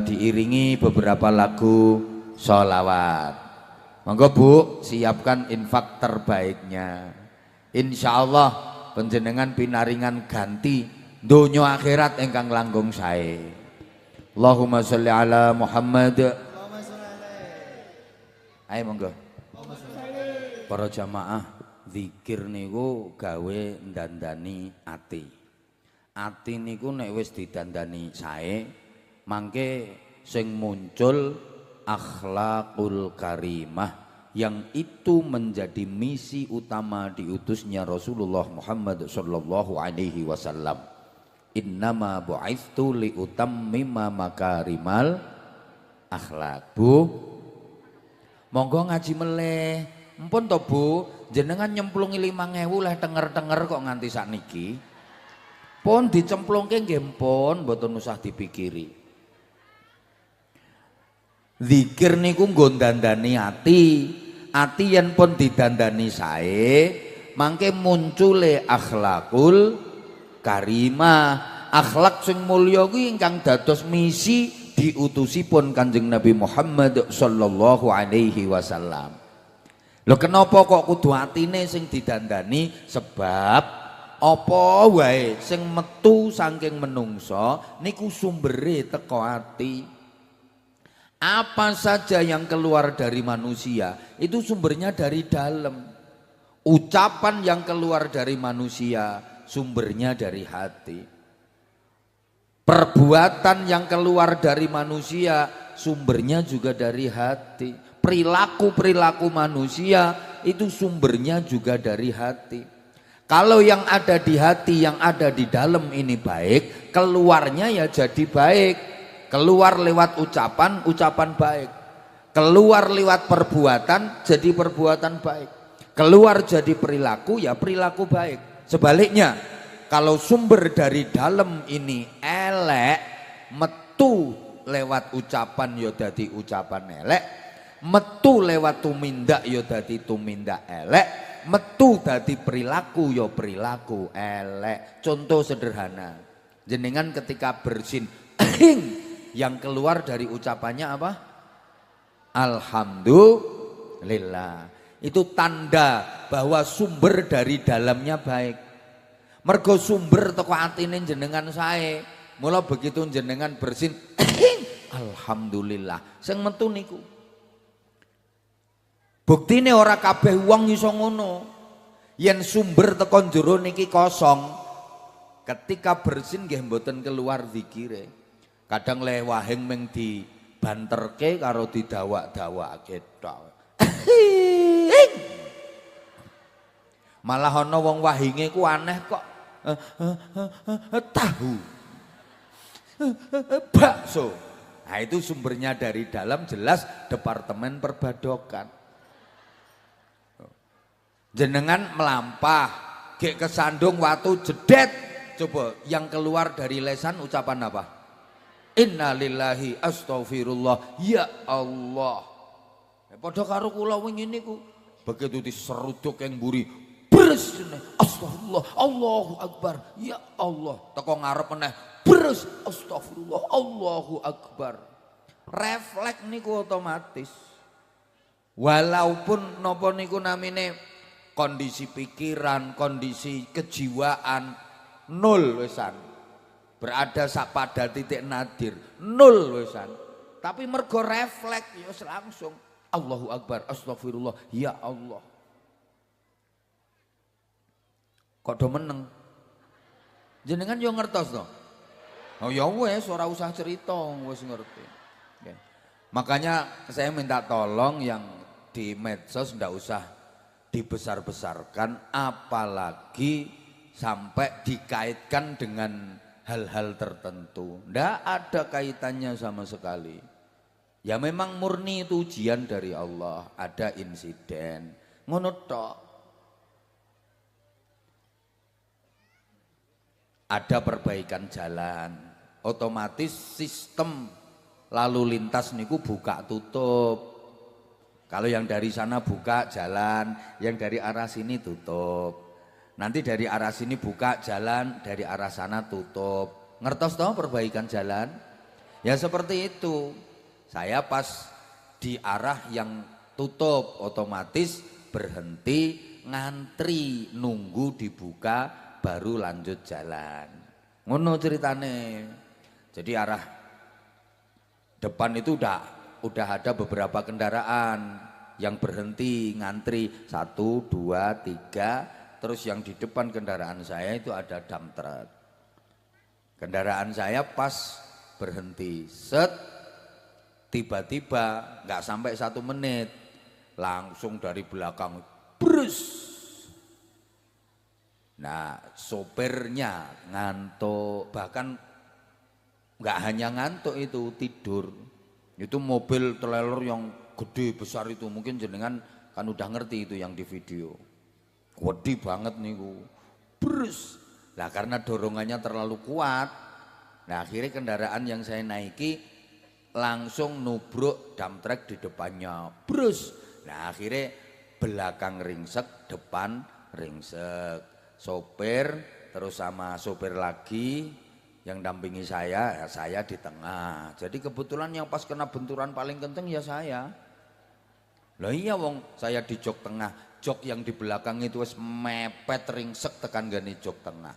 diiringi beberapa lagu sholawat. Monggo Bu, siapkan infak terbaiknya. Insyaallah panjenengan pinaringan ganti donya akhirat ingkang langkung sae. Allahumma sholli ala Muhammad. Ayo monggo. Para jamaah, zikir niku gawe ndandani ati. Ati niku nek wis didandani sae, mangke sing muncul akhlakul karimah, yang itu menjadi misi utama diutusnya Rasulullah Muhammad sallallahu alaihi wasallam. Innama bu'itsu liutammima makarimal akhlak. Bu, monggo ngaji meleh. Empun to Bu, jenengan nyemplungi 5.000 lah tenger-tenger kok nganti sakniki. Pun dicemplungke nggih pun mboten usah dipikiri. Zikir niku nggo dandani ati. Ati yen pun didandani sae, mangke muncule akhlakul karimah. Akhlak sing mulya kuwi ingkang dados misi diutusipun Kanjeng Nabi Muhammad sallallahu alaihi wasallam. Lho kenapa kok kudu atine sing didandani? Sebab apa wae sing metu saking menungso niku sumbere teko ati. Apa saja yang keluar dari manusia itu sumbernya dari dalam. Ucapan yang keluar dari manusia sumbernya dari hati. Perbuatan yang keluar dari manusia sumbernya juga dari hati. Perilaku-perilaku manusia itu sumbernya juga dari hati. Kalau yang ada di hati, yang ada di dalam ini baik, keluarnya ya jadi baik. Keluar lewat ucapan, ucapan baik. Keluar lewat perbuatan, jadi perbuatan baik. Keluar jadi perilaku, ya perilaku baik. Sebaliknya, kalau sumber dari dalam ini elek, metu lewat ucapan ya dadi ucapan elek, metu lewat tumindak ya dadi tumindak elek, metu dadi perilaku ya perilaku elek. Contoh sederhana, jenengan ketika bersin yang keluar dari ucapannya apa? Alhamdulillah. Itu tanda bahwa sumber dari dalamnya baik. Mergo sumber teko atine jenengan sae. Mula begitu jenengan bersin alhamdulillah sing metu niku. Buktine ora kabeh wong iso ngono. Yen sumber teko njero niki kosong, ketika bersin nggih mboten keluar zikire. Kadang lewahing meng dibanterke karo didawak-dawake tok. Malah ana wong wahinge ku aneh kok. Tahu. Bakso. Nah itu sumbernya dari dalam, jelas Departemen Perbadokan. Jenengan melampah, gek kesandung watu jedet. Coba yang keluar dari lesan ucapan apa? Innalillahi astaghfirullah ya Allah. Padha karo kula wingi niku. Begitu diseruduk yang buri, beres astagfirullah, Allahu Akbar, ya Allah. Teko ngarep meneh, beres astagfirullah, Allahu Akbar. Refleks niku otomatis. Walaupun napa niku namine kondisi pikiran, kondisi kejiwaan nol wesan. Berada pada titik nadir, nol wesan. Tapi mergo refleks ya langsung Allahu Akbar, astagfirullah, ya Allah. Kok do meneng? Jenengan yo ngertos to? Oh ya wes, ora usah cerita, wis ngerti. Okay. Makanya saya minta tolong yang di medsos ndak usah dibesar-besarkan, apalagi sampai dikaitkan dengan hal-hal tertentu. Ndak ada kaitannya sama sekali. Ya memang murni itu ujian dari Allah, ada insiden, ngono tok. Ada perbaikan jalan, otomatis sistem lalu lintas niku buka tutup. Kalau yang dari sana buka jalan, yang dari arah sini tutup. Nanti dari arah sini buka jalan, dari arah sana tutup. Ngertos toh perbaikan jalan? Ya seperti itu. Saya pas di arah yang tutup, otomatis berhenti, ngantri, nunggu dibuka, baru lanjut jalan. Ngono ceritane. Jadi arah depan itu udah ada beberapa kendaraan yang berhenti, ngantri 1, 2, 3. Terus yang di depan kendaraan saya itu ada dump truck. Kendaraan saya pas berhenti, set. Tiba-tiba nggak sampai 1 menit langsung dari belakang brus. Nah sopirnya ngantuk, bahkan nggak hanya ngantuk itu tidur. Itu mobil trailer yang gede besar itu, mungkin jenengan kan udah ngerti itu yang di video. Gede banget niku. Brus Nah karena dorongannya terlalu kuat, nah akhirnya kendaraan yang saya naiki langsung nubruk dump truck di depannya, brus. Nah akhirnya belakang ringsek, depan ringsek. Sopir terus sama sopir lagi yang dampingi saya, ya saya di tengah. Jadi kebetulan yang pas kena benturan paling kenceng ya saya. Lah iya wong saya di jok tengah, jok yang di belakang itu wis mepet ringsek tekan gani jok tengah.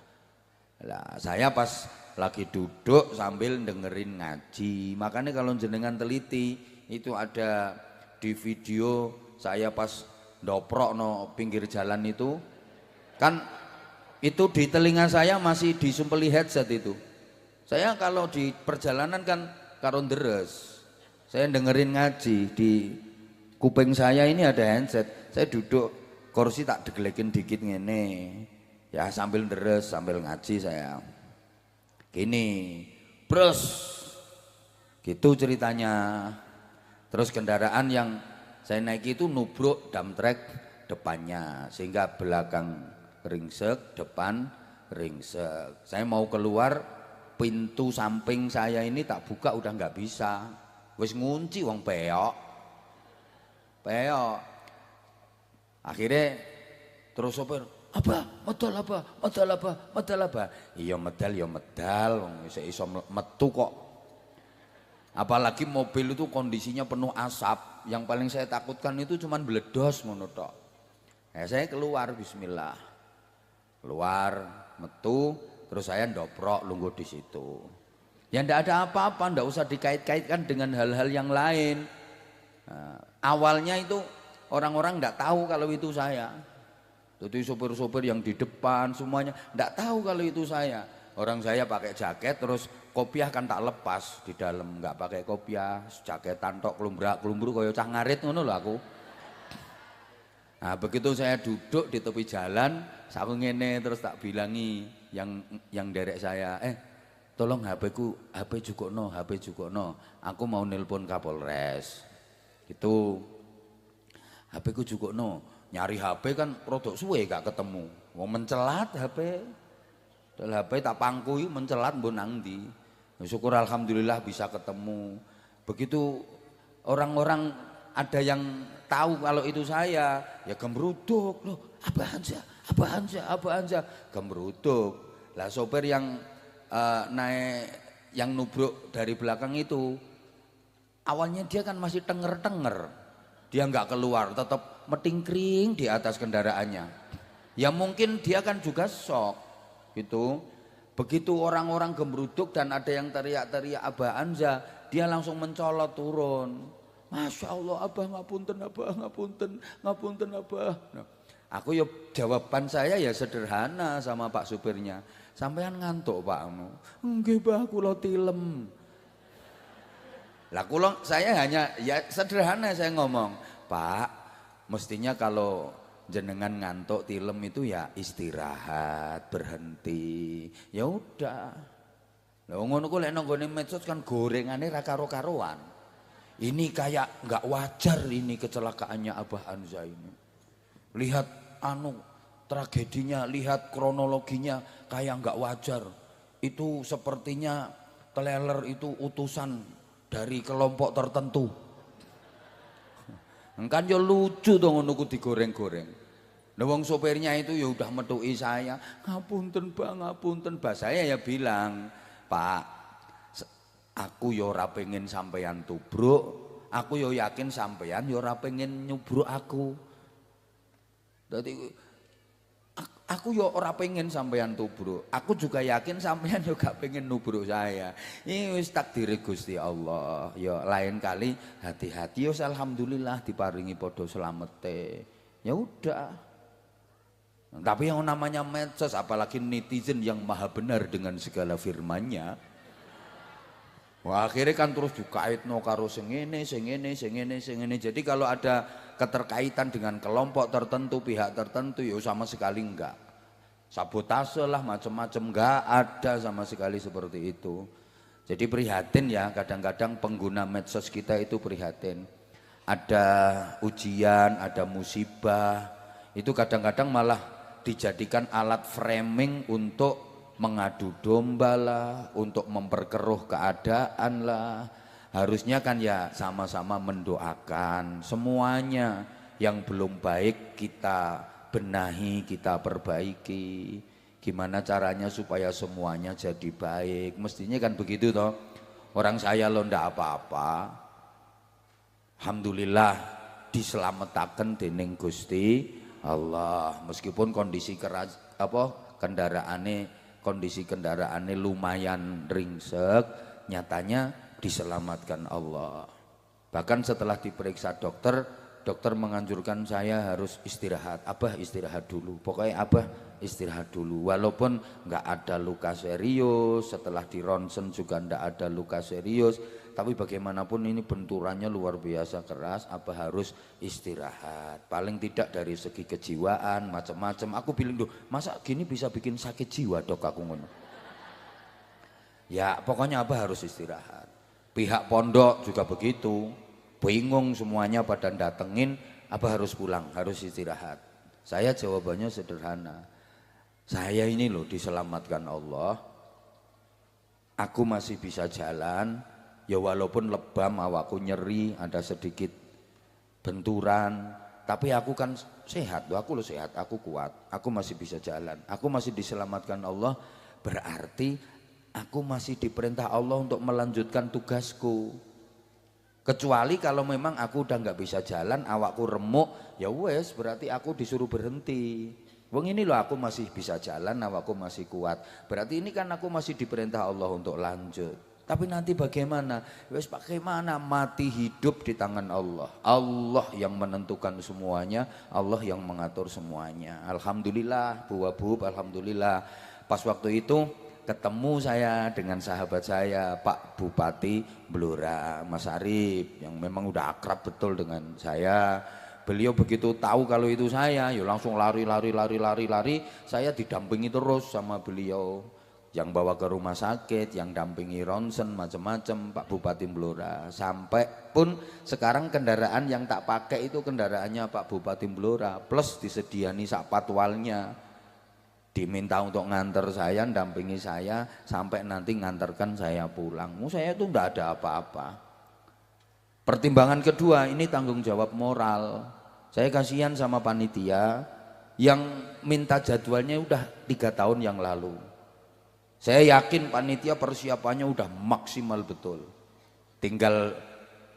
Lah saya pas lagi duduk sambil dengerin ngaji. Makanya kalau jenengan teliti itu ada di video saya pas doprok no pinggir jalan itu, kan itu di telinga saya masih disumpeli headset itu. Saya kalau di perjalanan kan karo deres, saya dengerin ngaji di kuping saya ini ada headset. Saya duduk kursi tak degelekin dikit ngene. Ya sambil deres, sambil ngaji saya. Gini, bros, gitu ceritanya. Terus kendaraan yang saya naiki itu nubruk dump truck depannya, sehingga belakang ringsek, depan ringsek. Saya mau keluar, pintu samping saya ini tak buka udah nggak bisa. Wis ngunci wong peok. Peok. Akhirnya terus sopir, apa medal apa medal apa medal apa, iya medal ya medal wong iso metu kok. Apalagi mobil itu kondisinya penuh asap, yang paling saya takutkan itu cuman bledos ngono tok. Ya saya keluar bismillah, keluar metu, terus saya ndoprok lungguh di situ. Ya ndak ada apa-apa, ndak usah dikait-kaitkan dengan hal-hal yang lain. Nah, awalnya itu orang-orang ndak tahu kalau itu saya. Jadi sopir-sopir yang di depan semuanya ndak tahu kalau itu saya. Orang saya pakai jaket, terus kopiah kan tak lepas di dalam, nggak pakai kopiah, jaketan tok klumbrak-klumbru kaya cah ngarit ngono lho aku. Nah begitu saya duduk di tepi jalan, aku ngene terus tak bilangi yang derek saya, tolong HP jukukno, aku mau nelpon Kapolres. Itu HP ku jukukno, nyari HP kan produk suwe gak ketemu, mau mencelat HP. HP tak pangkui mencelat mbok nang ndi. Syukur alhamdulillah bisa ketemu. Begitu orang-orang ada yang tahu kalau itu saya, ya gemruduk loh, apa anja gemruduk. Lah sopir yang naik yang nubruk dari belakang itu, awalnya dia kan masih tenger-tenger, dia nggak keluar, tetap metingkring di atas kendaraannya. Ya mungkin dia kan juga shock gitu. Begitu orang-orang gemruduk dan ada yang teriak-teriak Abah Anza, dia langsung mencolot turun. Masya Allah, Abah ngapunten, Abah ngapunten Abah. Nah, aku ya jawaban saya ya sederhana sama Pak supirnya. Sampean ngantuk Pak? Nggih Bah, kula tilem. Lah kula saya hanya ya sederhana saya ngomong, Pak, mestinya kalau jenengan ngantuk tilem itu ya istirahat, berhenti. Ya udah. Lah ngono ku lek nang gone medsos kan gorengane ra karo-karoan. Ini kayak nggak wajar ini kecelakaannya Abah Anza ini. Lihat tragedinya, lihat kronologinya kayak nggak wajar. Itu sepertinya Kleler itu utusan dari kelompok tertentu. Kan yo lucu dong ngono ku digoreng-goreng. Nah wong sopirnya itu ya udah metuki saya, ngapunten Mbak. Saya ya bilang, Pak, aku ya ora pengen sampean tubruk, aku ya yakin sampean ya ora pengen nyubruk aku. Dadi aku ya ora pengen sampean tubruk, aku juga yakin sampean ya gak pengen nubruk saya. Ini wis takdir Gusti Allah. Ya lain kali hati-hati ya alhamdulillah diparingi padha slamete. Ya udah. Tapi yang namanya medsos, apalagi netizen yang maha benar dengan segala firmannya, wah akhirnya kan terus dikaitno karo sing ngene. Jadi kalau ada keterkaitan dengan kelompok tertentu, pihak tertentu, ya sama sekali enggak. Sabotase lah macam-macam, enggak ada sama sekali seperti itu. Jadi prihatin ya, kadang-kadang pengguna medsos kita itu prihatin. Ada ujian, ada musibah, itu kadang-kadang malah dijadikan alat framing untuk mengadu domba lah, untuk memperkeruh keadaan lah. Harusnya kan ya sama-sama mendoakan semuanya. Yang belum baik kita benahi, kita perbaiki. Gimana caranya supaya semuanya jadi baik. Mestinya kan begitu toh. Orang saya lo ndak apa-apa, alhamdulillah diselamatkan dening Gusti Allah. Meskipun kondisi kondisi kendaraane lumayan ringsek, nyatanya diselamatkan Allah. Bahkan setelah diperiksa dokter menganjurkan saya harus istirahat. Abah istirahat dulu, pokoknya Abah istirahat dulu. Walaupun nggak ada luka serius, setelah di ronsen juga nggak ada luka serius, tapi bagaimanapun ini benturannya luar biasa keras. Abah harus istirahat. Paling tidak dari segi kejiwaan macam-macam. Aku bilang, "Duh, masa gini bisa bikin sakit jiwa, Dok?" Aku ngono. Ya, pokoknya Abah harus istirahat. Pihak pondok juga begitu. Bingung semuanya pada datengin, Abah harus pulang, harus istirahat. Saya jawabannya sederhana. Saya ini loh diselamatkan Allah. Aku masih bisa jalan, ya walaupun lebam, awakku nyeri, ada sedikit benturan, tapi aku kan sehat, aku loh sehat, aku kuat, aku masih bisa jalan, aku masih diselamatkan Allah. Berarti aku masih diperintah Allah untuk melanjutkan tugasku. Kecuali kalau memang aku udah nggak bisa jalan, awakku remuk, ya wes berarti aku disuruh berhenti. Wong ini loh aku masih bisa jalan, awakku masih kuat. Berarti ini kan aku masih diperintah Allah untuk lanjut. Tapi nanti bagaimana? Wes bagaimana? Mati hidup di tangan Allah. Allah yang menentukan semuanya, Allah yang mengatur semuanya. Alhamdulillah, Bu Wabub, alhamdulillah. Pas waktu itu ketemu saya dengan sahabat saya Pak Bupati Blora, Mas Arif, yang memang udah akrab betul dengan saya. Beliau begitu tahu kalau itu saya, ya langsung lari. Saya didampingi terus sama beliau, yang bawa ke rumah sakit, yang dampingi ronsen macam-macam Pak Bupati Blora. Sampai pun sekarang kendaraan yang tak pakai itu kendaraannya Pak Bupati Blora, plus disediani sak patwalnya. Diminta untuk nganter saya, dampingi saya sampai nanti nganterkan saya pulang. Saya itu enggak ada apa-apa. Pertimbangan kedua, ini tanggung jawab moral. Saya kasihan sama panitia yang minta jadwalnya udah 3 tahun yang lalu. Saya yakin panitia persiapannya udah maksimal betul. Tinggal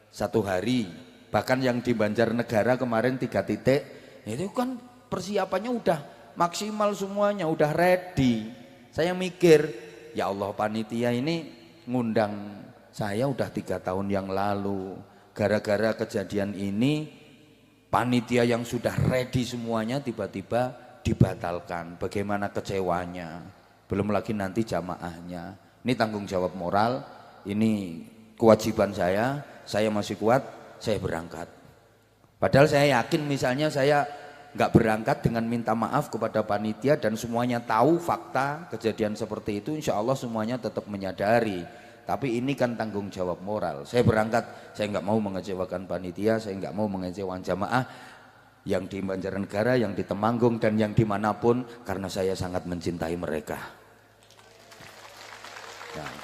1 hari, bahkan yang di Banjarnegara kemarin 3 titik, itu kan persiapannya udah maksimal semuanya, udah ready. Saya mikir, ya Allah, panitia ini ngundang saya udah 3 tahun yang lalu. Gara-gara kejadian ini, panitia yang sudah ready semuanya tiba-tiba dibatalkan. Bagaimana kecewanya? Belum lagi nanti jamaahnya. Ini tanggung jawab moral, ini kewajiban saya masih kuat, saya berangkat. Padahal saya yakin misalnya saya nggak berangkat dengan minta maaf kepada panitia dan semuanya tahu fakta kejadian seperti itu, insya Allah semuanya tetap menyadari. Tapi ini kan tanggung jawab moral. Saya berangkat, saya nggak mau mengecewakan panitia, saya nggak mau mengecewakan jamaah yang di Banjarnegara, yang di Temanggung, dan yang dimanapun, karena saya sangat mencintai mereka. Nah.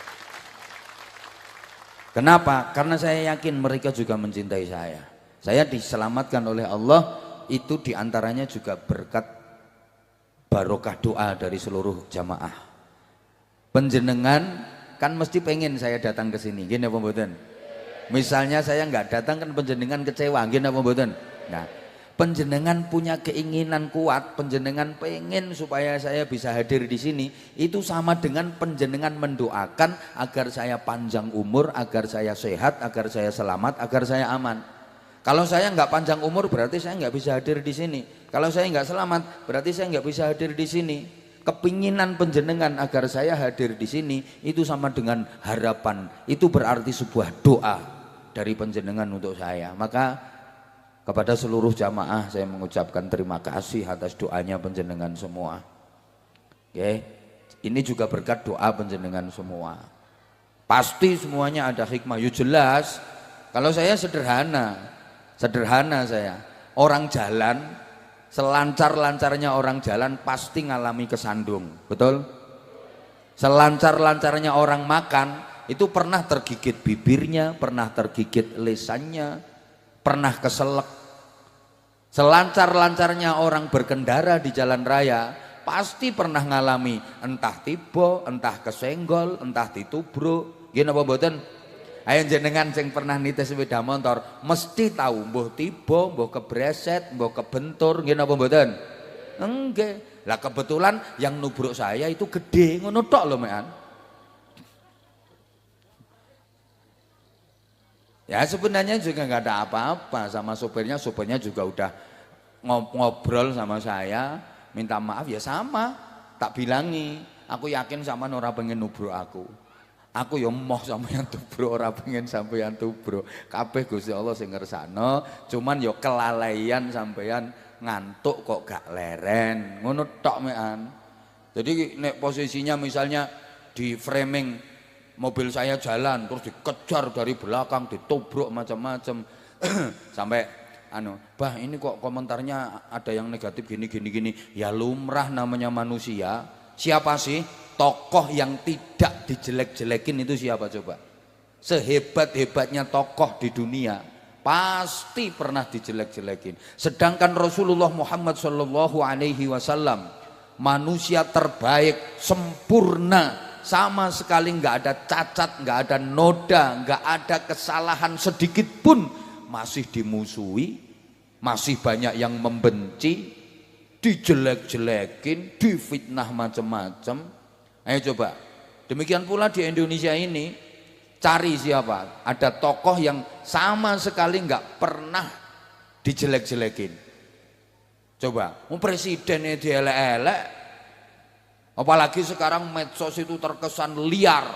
Kenapa? Karena saya yakin mereka juga mencintai saya. Saya diselamatkan oleh Allah, itu diantaranya juga berkat barokah doa dari seluruh jamaah. Penjenengan kan mesti pengen saya datang ke sini, gini apa mboten? Misalnya saya nggak datang kan penjenengan kecewa, gini apa mboten? Nah, penjenengan punya keinginan kuat, penjenengan pengen supaya saya bisa hadir di sini, itu sama dengan penjenengan mendoakan agar saya panjang umur, agar saya sehat, agar saya selamat, agar saya aman. Kalau saya nggak panjang umur berarti saya nggak bisa hadir di sini. Kalau saya nggak selamat berarti saya nggak bisa hadir di sini. Kepinginan penjenengan agar saya hadir di sini itu sama dengan harapan. Itu berarti sebuah doa dari penjenengan untuk saya. Maka kepada seluruh jamaah saya mengucapkan terima kasih atas doanya penjenengan semua. Oke, ini juga berkat doa penjenengan semua. Pasti semuanya ada hikmah. Ya jelas. Kalau saya sederhana saya. Orang jalan, selancar-lancarnya orang jalan pasti ngalami kesandung, betul? Selancar-lancarnya orang makan itu pernah tergigit bibirnya, pernah tergigit lisannya, pernah keselak. Selancar-lancarnya orang berkendara di jalan raya pasti pernah ngalami entah tiba, entah kesenggol, entah ditubruk. Nggih napa mboten? Ayo jenengan sing pernah nitih sepeda motor mesti tahu mbuh tiba, mbuh kebreset, mbuh kebentur, nggih napa mboten? Nggih. Lah kebetulan yang nubruk saya itu gede ngono tok lho mekan. Ya sebenarnya juga nggak ada apa-apa sama sopirnya juga udah ngobrol sama saya, minta maaf ya sama, tak bilangi, aku yakin sama ora pengen nubruk aku ya moh sama yang tubruk, ora pengen sampeyan tubruk, kabeh Gusti Allah sing ngersakno, cuman ya kelalaian sampeyan ngantuk kok gak leren, ngono tok mekan. Jadi nek posisinya misalnya di framing mobil saya jalan terus dikejar dari belakang, ditubruk macam-macam sampai bah ini kok komentarnya ada yang negatif gini. Ya lumrah namanya manusia. Siapa sih tokoh yang tidak dijelek-jelekin itu siapa coba? Sehebat-hebatnya tokoh di dunia pasti pernah dijelek-jelekin. Sedangkan Rasulullah Muhammad Shallallahu Alaihi Wasallam manusia terbaik, sempurna, sama sekali nggak ada cacat, nggak ada noda, nggak ada kesalahan sedikit pun, masih dimusuhi, masih banyak yang membenci, dijelek-jelekin, difitnah macam-macam. Ayo coba, demikian pula di Indonesia ini. Cari siapa? Ada tokoh yang sama sekali nggak pernah dijelek-jelekin. Coba, presidennya dielek-elek, apalagi sekarang medsos itu terkesan liar.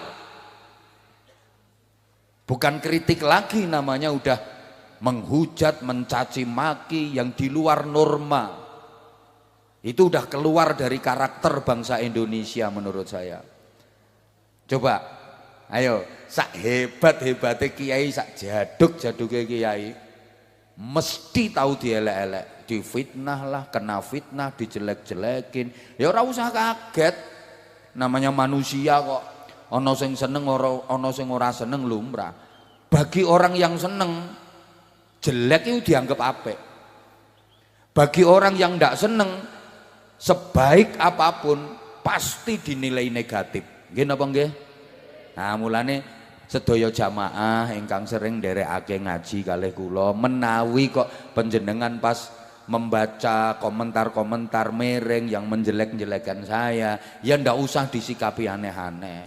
Bukan kritik lagi namanya, udah menghujat, mencaci maki yang di luar norma. Itu udah keluar dari karakter bangsa Indonesia menurut saya. Coba. Ayo, sak hebat-hebatnya kiai, sak jaduk-jaduknya kiai mesti tahu dielek-elek, difitnah lah, kena fitnah, dijelek-jelekin. Ya ora usah kaget, namanya manusia kok. Ono sing seneng, ono sing ora seneng, lumrah. Bagi orang yang seneng, jelek itu dianggap apik. Bagi orang yang ndak seneng, sebaik apapun pasti dinilai negatif. Nggih napa nggih? Nah mulane sedaya jamaah ingkang sering nderekake ngaji kalih kula, menawi kok panjenengan pas membaca komentar-komentar miring yang menjelek-jelekan saya, ya ndak usah disikapi aneh-aneh.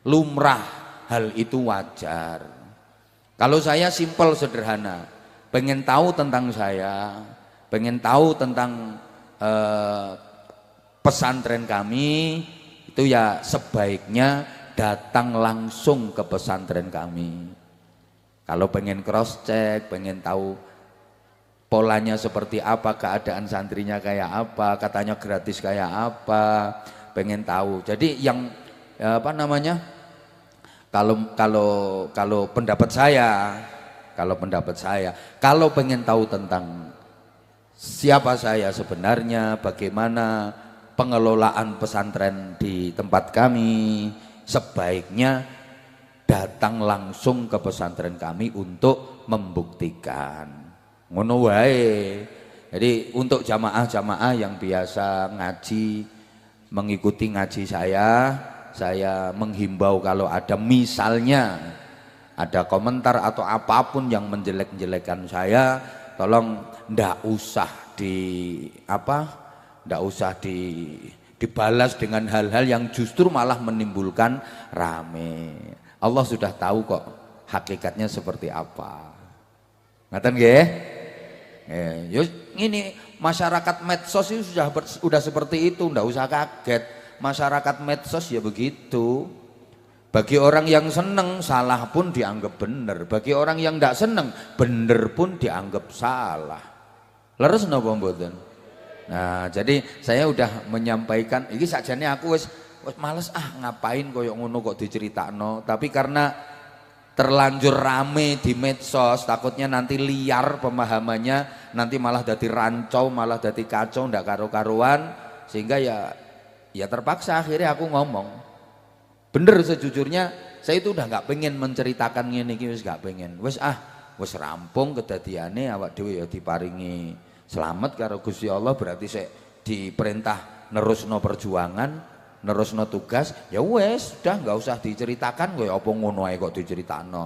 Lumrah, hal itu wajar. Kalau saya simpel sederhana, pengen tahu tentang saya, pengen tahu tentang pesantren kami, itu ya sebaiknya datang langsung ke pesantren kami. Kalau pengen cross check, pengen tahu polanya seperti apa, keadaan santrinya kayak apa, katanya gratis kayak apa, pengen tahu. Jadi yang apa namanya? Kalau pendapat saya, kalau pengen tahu tentang siapa saya sebenarnya, bagaimana pengelolaan pesantren di tempat kami, sebaiknya datang langsung ke pesantren kami untuk membuktikan. Ngono wae. Jadi untuk jamaah-jamaah yang biasa ngaji, mengikuti ngaji saya menghimbau kalau ada misalnya ada komentar atau apapun yang menjelek-jelekan saya, tolong ndak usah dibalas dengan hal-hal yang justru malah menimbulkan rame. Allah sudah tahu kok hakikatnya seperti apa. Ngaten nggih? Ini masyarakat medsos itu sudah seperti itu, ndak usah kaget. Masyarakat medsos ya begitu. Bagi orang yang seneng salah pun dianggap bener, bagi orang yang ndak seneng bener pun dianggap salah. Leres napa mboten? Nah, jadi saya udah menyampaikan, ini sakjane aku wis males ngapain koyo ngono kok diceritakno, tapi karena terlanjur rame di medsos, takutnya nanti liar pemahamannya, nanti malah dadi rancau, malah dadi kacau, ndak karo-karuan, sehingga ya terpaksa akhirnya aku ngomong. Bener sejujurnya saya itu udah nggak pengen menceritakan ngene iki, wis nggak pengen. Wis rampung kedadiane awak dhewe ya diparingi selamat karo Gusti Allah, berarti saya diperintah nerusno perjuangan, nerusno tugas, ya wes sudah nggak usah diceritakan, kaya apa ngono ae kok diceritakno.